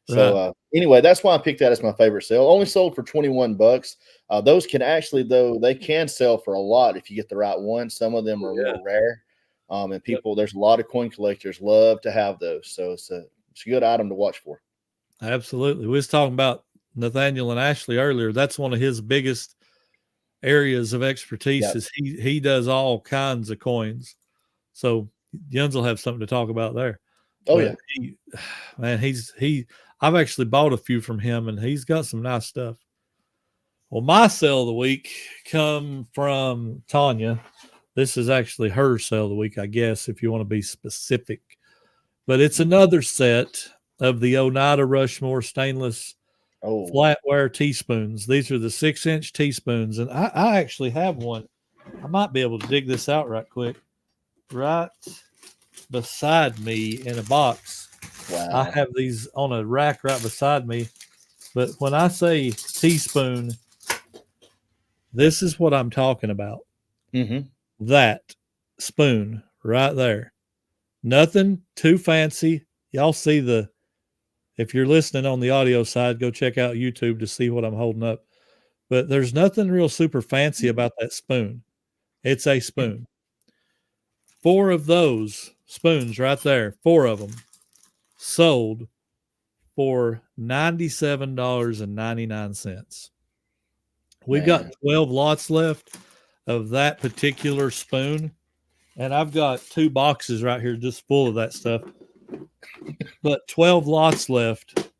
So, anyway, that's why I picked that as my favorite sale. Only sold for $21. Those can actually, though, they can sell for a lot if you get the right one. Some of them are more rare. And people, there's a lot of coin collectors love to have those. So it's a good item to watch for. Absolutely. We was talking about Nathaniel and Ashley earlier. That's one of his biggest areas of expertise is he does all kinds of coins. So Jens will have something to talk about there. Oh, but I've actually bought a few from him and he's got some nice stuff. Well, my sale of the week come from Tanya. This is actually her sale of the week, I guess, if you want to be specific. But it's another set of the Oneida Rushmore stainless flatware teaspoons. These are the 6-inch teaspoons. And I actually have one. I might be able to dig this out right quick. Right beside me in a box. Wow. I have these on a rack right beside me. But when I say teaspoon, this is what I'm talking about. Mm-hmm. That spoon right there. Nothing too fancy. Y'all see if you're listening on the audio side, go check out YouTube to see what I'm holding up. But there's nothing real super fancy about that spoon. It's a spoon. 4 of those spoons right there, 4 of them, sold for $97.99. We've got 12 lots left of that particular spoon, and I've got 2 boxes right here just full of that stuff. But 12 lots left.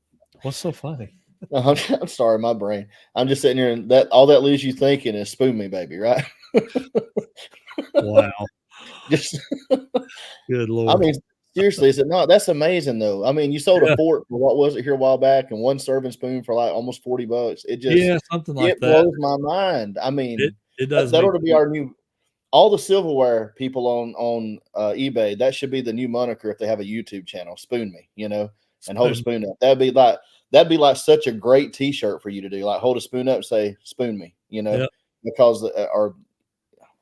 What's so funny? I'm sorry, my brain. I'm just sitting here, and all that leaves you thinking is spoon me, baby, right? Wow. Just good Lord. Seriously, is it not? That's amazing, though. You sold a fork for what was it here a while back, and 1 serving spoon for like almost $40. It just something like that. It blows my mind. It does. That ought to be our new. All the silverware people on eBay, that should be the new moniker if they have a YouTube channel. Spoon me, and hold a spoon up. That'd be like such a great T-shirt for you to do. Like hold a spoon up and say spoon me, because or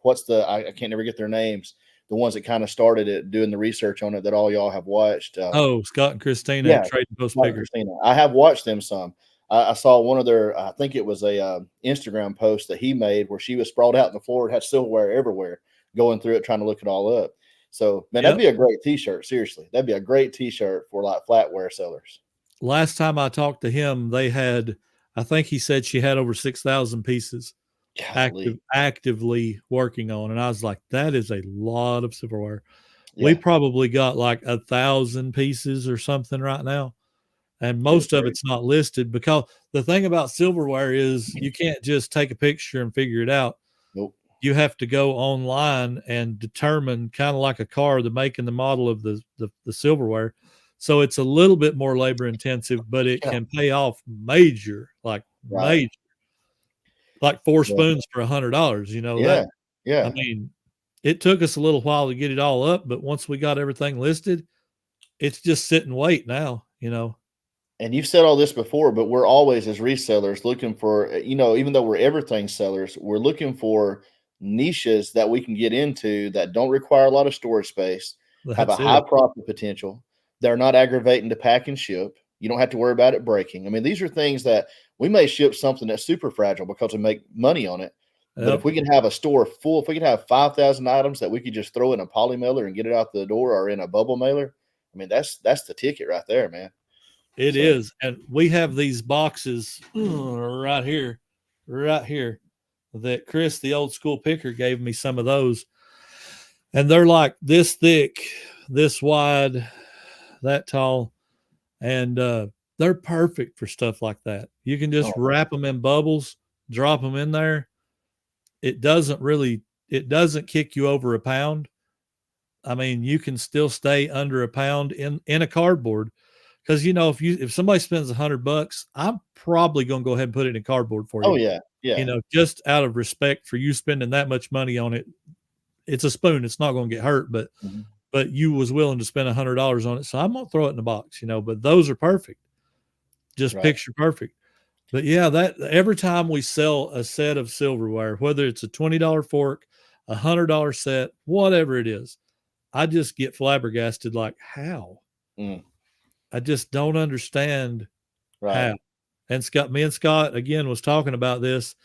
what's I can't never get their names. The ones that kind of started it, doing the research on it that all y'all have watched. Scott and Christina, Trading Post Pickers. I have watched them some. I saw one of their, I think it was a Instagram post that he made where she was sprawled out on the floor and had silverware everywhere, going through it, trying to look it all up. So, man, that'd be a great T-shirt. Seriously, that'd be a great T-shirt for like flatware sellers. Last time I talked to him, they had, I think he said she had over 6,000 pieces actively working on. And I was like, that is a lot of silverware. Yeah. We probably got like 1,000 pieces or something right now. And most of it's not listed because the thing about silverware is you can't just take a picture and figure it out. you have to go online and determine, kind of like a car, the make and the model of the silverware. So it's a little bit more labor intensive, but it can pay off major, like Right. like 4 Yeah. spoons for $100. You know, Yeah. that, Yeah. I mean, it took us a little while to get it all up, but once we got everything listed, it's just sit and wait now, you know. And you've said all this before, but we're always, as resellers, looking for, even though we're everything sellers, we're looking for niches that we can get into that don't require a lot of storage space, have a That's high it. profit potential. They're not aggravating to pack and ship. You don't have to worry about it breaking. I mean, these are things that we may ship something that's super fragile because we make money on it. But if Yep. we can have a store full, if we could have 5,000 items that we could just throw in a poly mailer and get it out the door, or in a bubble mailer, I mean, that's the ticket right there, man. It So, is. And we have these boxes right here, that Chris, the old school picker, gave me some of those. And they're like this thick, this wide, that tall. And they're perfect for stuff like that. You can just wrap them in bubbles, drop them in there. It doesn't kick you over a pound. I mean, you can still stay under a pound in a cardboard. Because, you know, if somebody spends $100, I'm probably going to go ahead and put it in cardboard for you. oh yeah, yeah. You know, just out of respect for you spending that much money on it. It's a spoon. It's not going to get hurt, but you was willing to spend $100 on it. So I'm going to throw it in the box, you know, but those are perfect. Just picture perfect. But yeah, that every time we sell a set of silverware, whether it's a $20 fork, a $100 set, whatever it is, I just get flabbergasted. Like, how? I just don't understand how. And me and Scott again was talking about this,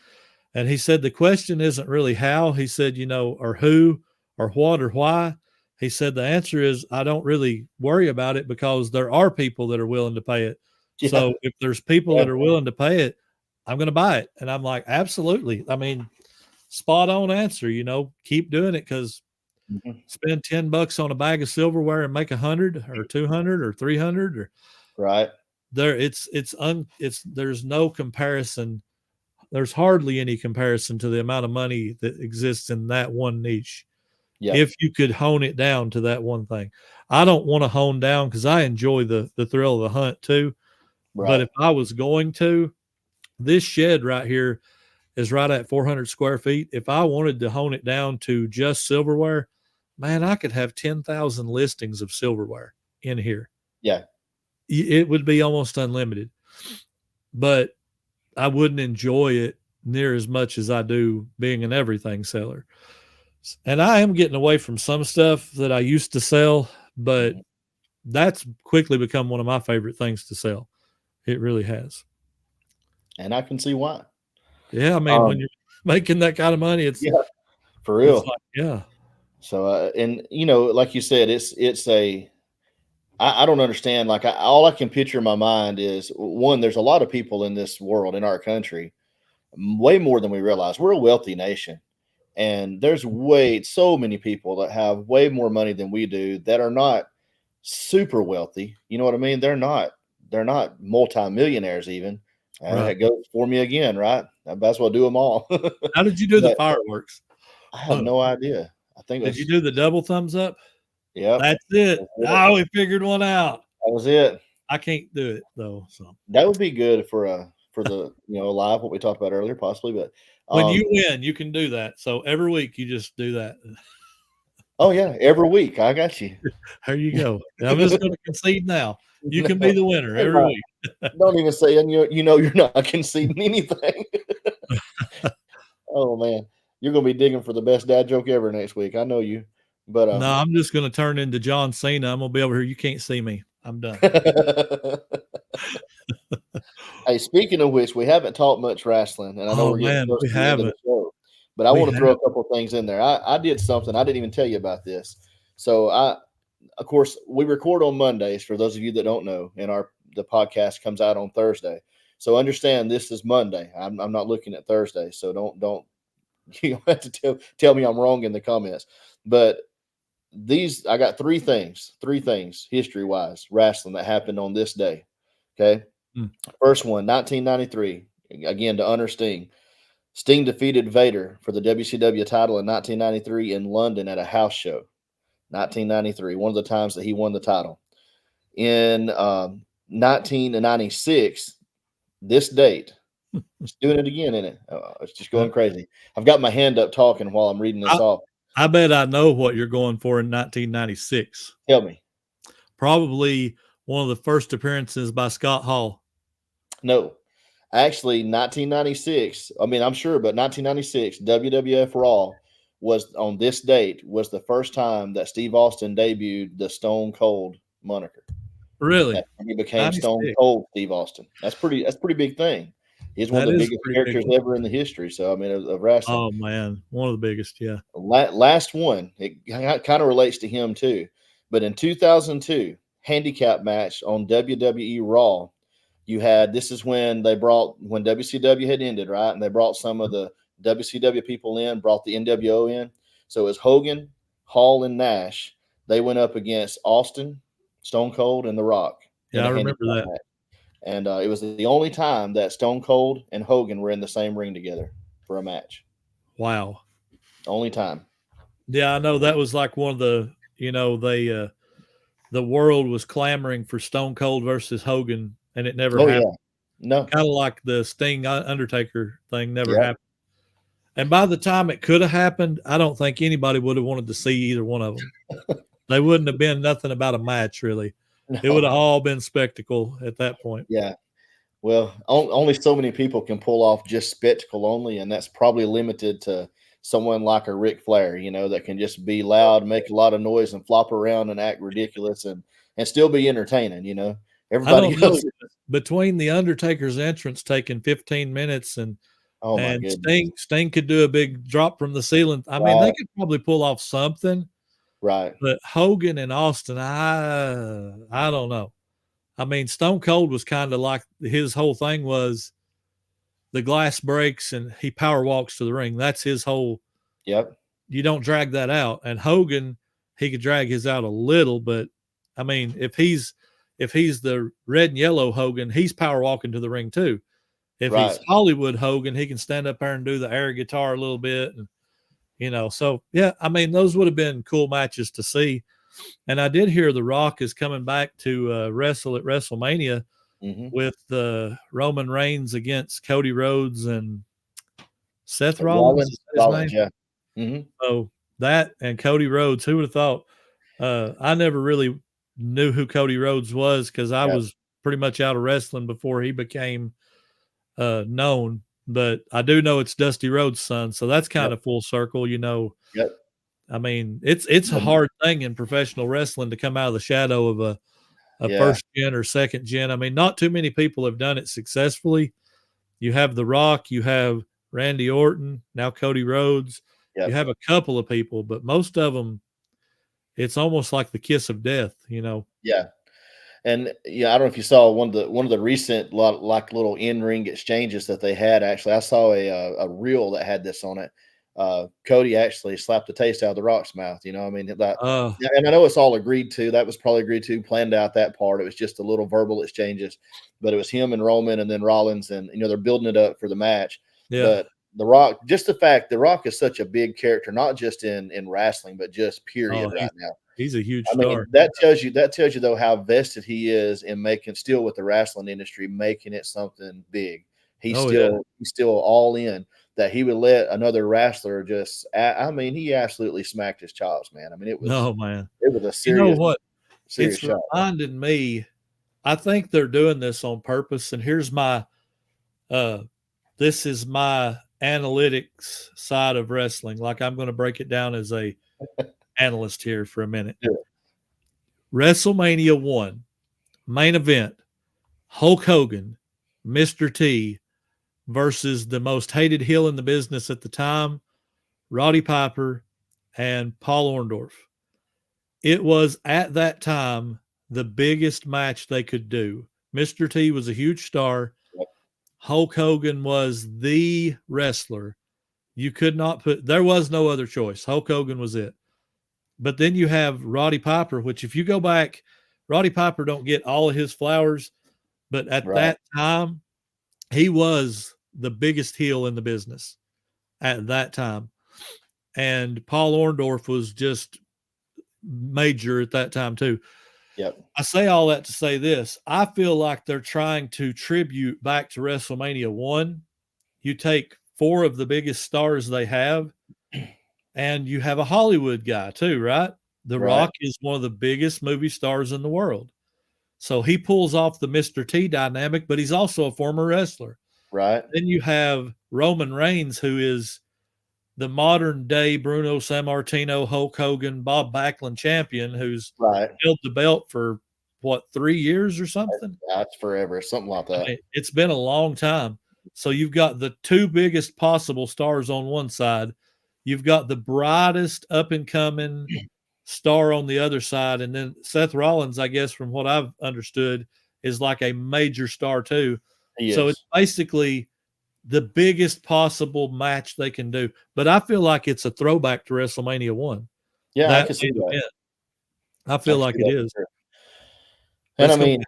and he said the question isn't really how. He said, you know, or who, or what, or why. He said the answer is I don't really worry about it because there are people that are willing to pay it. Yeah. So if there's people that are willing to pay it, I'm going to buy it. And I'm like, absolutely. I mean, spot on answer. You know, keep doing it, because spend $10 on a bag of silverware and make 100 or 200 or 300 or there's no comparison. There's hardly any comparison to the amount of money that exists in that one niche. Yeah. If you could hone it down to that one thing. I don't want to hone down because I enjoy the thrill of the hunt too. But if I was going to, this shed right here is right at 400 square feet. If I wanted to hone it down to just silverware, man, I could have 10,000 listings of silverware in here. Yeah. It would be almost unlimited, but I wouldn't enjoy it near as much as I do being an everything seller. And I am getting away from some stuff that I used to sell, but that's quickly become one of my favorite things to sell. It really has. And I can see why. Yeah. I mean, when you're making that kind of money, it's for real. It's like, yeah. So, and you know, like you said, I don't understand. Like all I can picture in my mind is, one, there's a lot of people in this world, in our country, way more than we realize. We're a wealthy nation, and there's so many people that have way more money than we do that are not super wealthy. You know what I mean? They're not multimillionaires even. It goes for me again, right? That's what I do them all. How did you do the fireworks? I have no idea. I think Did you do the double thumbs up? Yeah, that's it. Oh, we figured one out. That was it. I can't do it though. So that would be good for the live, what we talked about earlier, possibly. But when you win, you can do that. So every week you just do that. Oh yeah, every week. I got you. There you go. I'm just going to concede now. You can be the winner every week. Don't even say, and you're not conceding anything. Oh man, you're going to be digging for the best dad joke ever next week. I know you. But no, I'm just going to turn into John Cena. I'm going to be over here. You can't see me. I'm done. Hey, speaking of which, we haven't talked much wrestling, and I know we're getting close to the end of the show, but I want to throw a couple things in there. I did something. I didn't even tell you about this. So of course, we record on Mondays, for those of you that don't know, and the podcast comes out on Thursday. So understand this is Monday. I'm not looking at Thursday, so don't you don't have to tell me I'm wrong in the comments. But I got three things history-wise, wrestling, that happened on this day. Okay. First one, 1993, again, to honor Sting. Sting defeated Vader for the WCW title in 1993 in London at a house show. 1993, one of the times that he won the title. In 1996, this date, it's doing it again, isn't it? It's just going crazy. I've got my hand up talking while I'm reading this off. I bet I know what you're going for in 1996. Tell me. Probably one of the first appearances by Scott Hall. No. Actually, 1996, I mean, I'm sure, but 1996, WWF Raw was on this date was the first time that Steve Austin debuted the Stone Cold moniker. Really? He became 96. Stone Cold Steve Austin. That's pretty big thing. He's one of the biggest characters ever in the history. So, I mean, of wrestling. Oh, man. One of the biggest, yeah. Last one, it kind of relates to him too. But in 2002, handicap match on WWE Raw, you had, this is when when WCW had ended, right? And they brought some of the WCW people in, brought the NWO in. So it was Hogan, Hall, and Nash. They went up against Austin, Stone Cold, and The Rock. Yeah, I remember that. Match. And it was the only time that Stone Cold and Hogan were in the same ring together for a match. Wow. Only time. Yeah, I know that was like one of the, the world was clamoring for Stone Cold versus Hogan, and it never happened. Yeah. No. Kind of like the Sting Undertaker thing never happened. And by the time it could have happened, I don't think anybody would have wanted to see either one of them. They wouldn't have been nothing about a match, really. No. It would have all been spectacle at that point. Yeah. Well, only so many people can pull off just spectacle only, and that's probably limited to someone like a Ric Flair, that can just be loud, make a lot of noise, and flop around and act ridiculous and still be entertaining, Everybody goes between the Undertaker's entrance taking 15 minutes and Sting could do a big drop from the ceiling. I mean, they could probably pull off something. Right. But Hogan and Austin, I don't know. I mean, Stone Cold was kind of like his whole thing was the glass breaks and he power walks to the ring. That's his whole. Yep. You don't drag that out. And Hogan, he could drag his out a little, but I mean, if he's the red and yellow Hogan, he's power walking to the ring too. If he's Hollywood Hogan, he can stand up there and do the air guitar a little bit. And, so yeah, I mean, those would have been cool matches to see. And I did hear The Rock is coming back to wrestle at WrestleMania with Roman Reigns against Cody Rhodes and Seth Rollins. Yeah. So that and Cody Rhodes, who would have thought? I never really knew who Cody Rhodes was because I was pretty much out of wrestling before he became known. But I do know it's Dusty Rhodes' son, so that's kind of full circle, Yep. I mean, it's a hard thing in professional wrestling to come out of the shadow of a first gen or second gen. I mean, not too many people have done it successfully. You have The Rock, you have Randy Orton, now Cody Rhodes. Yep. You have a couple of people, but most of them, it's almost like the kiss of death, Yeah. And I don't know if you saw one of the recent like little in-ring exchanges that they had. Actually, I saw a reel that had this on it. Cody actually slapped the taste out of The Rock's mouth. I mean, and I know it's all agreed to. That was probably agreed to, planned out that part. It was just a little verbal exchanges, but it was him and Roman and then Rollins, and they're building it up for the match. Yeah. But The Rock, just the fact The Rock is such a big character, not just in wrestling, but just period right now. He's a huge star. That tells you though how vested he is in making still with the wrestling industry, making it something big. He's still all in. That he would let another wrestler he absolutely smacked his chops, man. I mean, it was it was a serious. It's reminding me. I think they're doing this on purpose, and here's my. This is my analytics side of wrestling. Like I'm going to break it down as a analyst here for a minute. Yeah. WrestleMania 1 main event: Hulk Hogan, Mr. T, versus the most hated heel in the business at the time, Roddy Piper and Paul Orndorff. It was at that time the biggest match they could do. Mr. T was a huge star. Hulk Hogan was the wrestler. You could not there was no other choice. Hulk Hogan was it. But then you have Roddy Piper, which if you go back, Roddy Piper don't get all of his flowers, but at that time, he was the biggest heel in the business. at that time. And Paul Orndorff was just major at that time too. Yep. I say all that to say this. I feel like they're trying to tribute back to WrestleMania 1. You take 4 of the biggest stars they have, and you have a Hollywood guy too, right? The Rock is one of the biggest movie stars in the world. So he pulls off the Mr. T dynamic, but he's also a former wrestler. Right. Then you have Roman Reigns, who is the modern day Bruno Sammartino, Hulk Hogan, Bob Backlund champion, who's held the belt for 3 years or something? That's forever, something like that. I mean, it's been a long time. So you've got the 2 biggest possible stars on one side. You've got the brightest up and coming star on the other side. And then Seth Rollins, I guess, from what I've understood, is like a major star too. So it's basically the biggest possible match they can do. But I feel like it's a throwback to WrestleMania 1. Yeah, I can see that. I feel like it is. And I mean,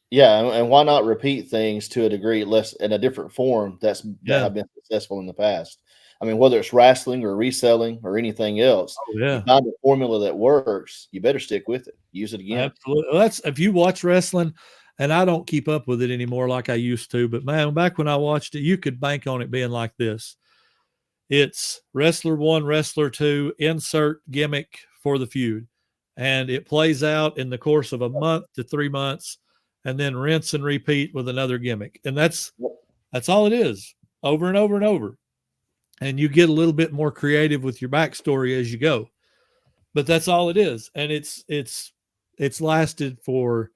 yeah, and why not repeat things to a degree, less in a different form that have been successful in the past? I mean, whether it's wrestling or reselling or anything else, you find a formula that works, you better stick with it. Use it again. Absolutely. Well, that's if you watch wrestling, and I don't keep up with it anymore like I used to, but man, back when I watched it, you could bank on it being like this. It's wrestler 1, wrestler 2, insert gimmick for the feud. And it plays out in the course of a month to 3 months, and then rinse and repeat with another gimmick. And that's all it is, over and over and over. And you get a little bit more creative with your backstory as you go. But that's all it is. And it's lasted for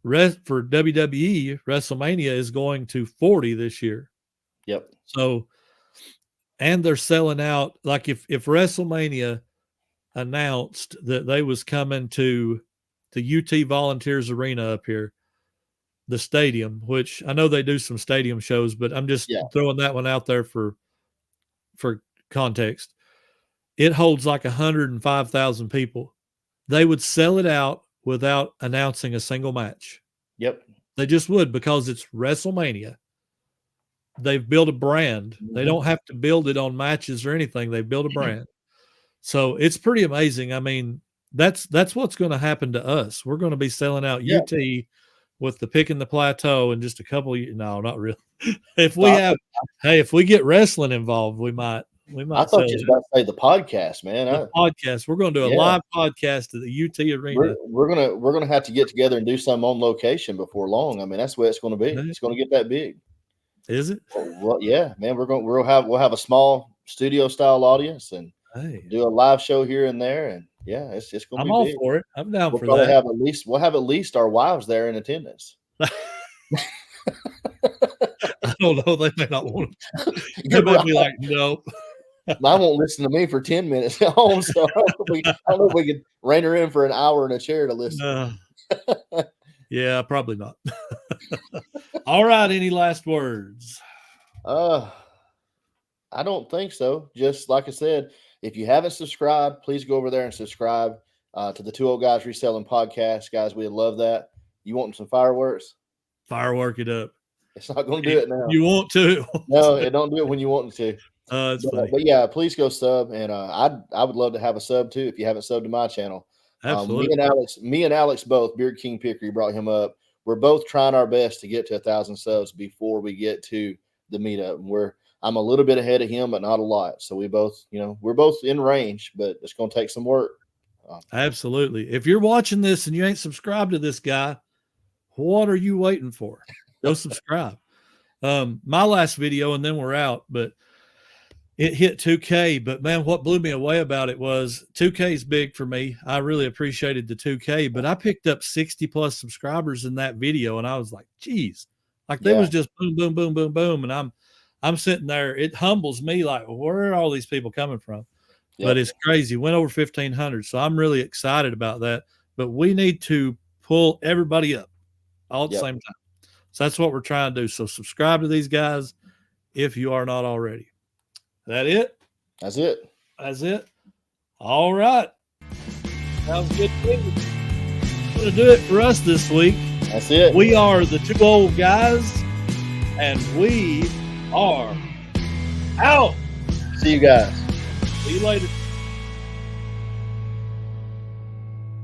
WWE. WrestleMania is going to 40 this year. Yep. So, and they're selling out. Like if WrestleMania announced that they was coming to the UT Volunteers Arena up here, the stadium, which I know they do some stadium shows, but I'm just throwing that one out there for context. It holds like 105,000 people. They would sell it out without announcing a single match. Yep. They just would, because it's WrestleMania. They've built a brand. They don't have to build it on matches or anything. They built a brand. So it's pretty amazing. I mean, that's what's going to happen to us. We're going to be selling out UT with the Pickin the Plateau in just a couple of years. No, not really. If we get wrestling involved, we might. I thought you were about to say the podcast, man. The podcast. We're going to do a live podcast at the UT Arena. We're gonna have to get together and do some on location before long. I mean, that's where it's going to be. It's going to get that big. Is it? Well, yeah, man. We'll have a small studio style audience and do a live show here and there, and it's going to be. I'm all big. for it. I'm down for that. We'll have at least our wives there in attendance. I don't know. They may not want to. They might be like, nope. Mine won't listen to me for 10 minutes at home, so I don't know if we could rein her in for an hour in a chair to listen. Yeah, probably not. All right. Any last words? I don't think so. Just like I said, if you haven't subscribed, please go over there and subscribe to the 2 Old Guys Reselling Podcast. Guys, we'd love that. You want some fireworks? Firework it up. It's not going to do it now. You want to? No, it don't do it when you want it to. But yeah, please go sub, and I would love to have a sub too if you haven't subbed to my channel. Absolutely. Me and Alex both, Beard King Pickery brought him up. We're both trying our best to get to 1,000 subs before we get to the meetup. I'm a little bit ahead of him, but not a lot. So we're both in range, but it's going to take some work. Absolutely. If you're watching this and you ain't subscribed to this guy, what are you waiting for? Go subscribe. My last video, and then we're out, but it hit 2K. But man, what blew me away about it was 2K is big for me. I really appreciated the 2K, but I picked up 60 plus subscribers in that video, and I was like, geez, like they was just boom, boom, boom, boom, boom. And I'm sitting there. It humbles me, like, where are all these people coming from? Yep. But it's crazy. Went over 1,500. So I'm really excited about that. But we need to pull everybody up all at the same time. So that's what we're trying to do. So subscribe to these guys if you are not already. That it? That's it. That's it. All right. Sounds good to me. That's going to do it for us this week. That's it. We are the 2 Old Guys, and we are out. See you guys. See you later.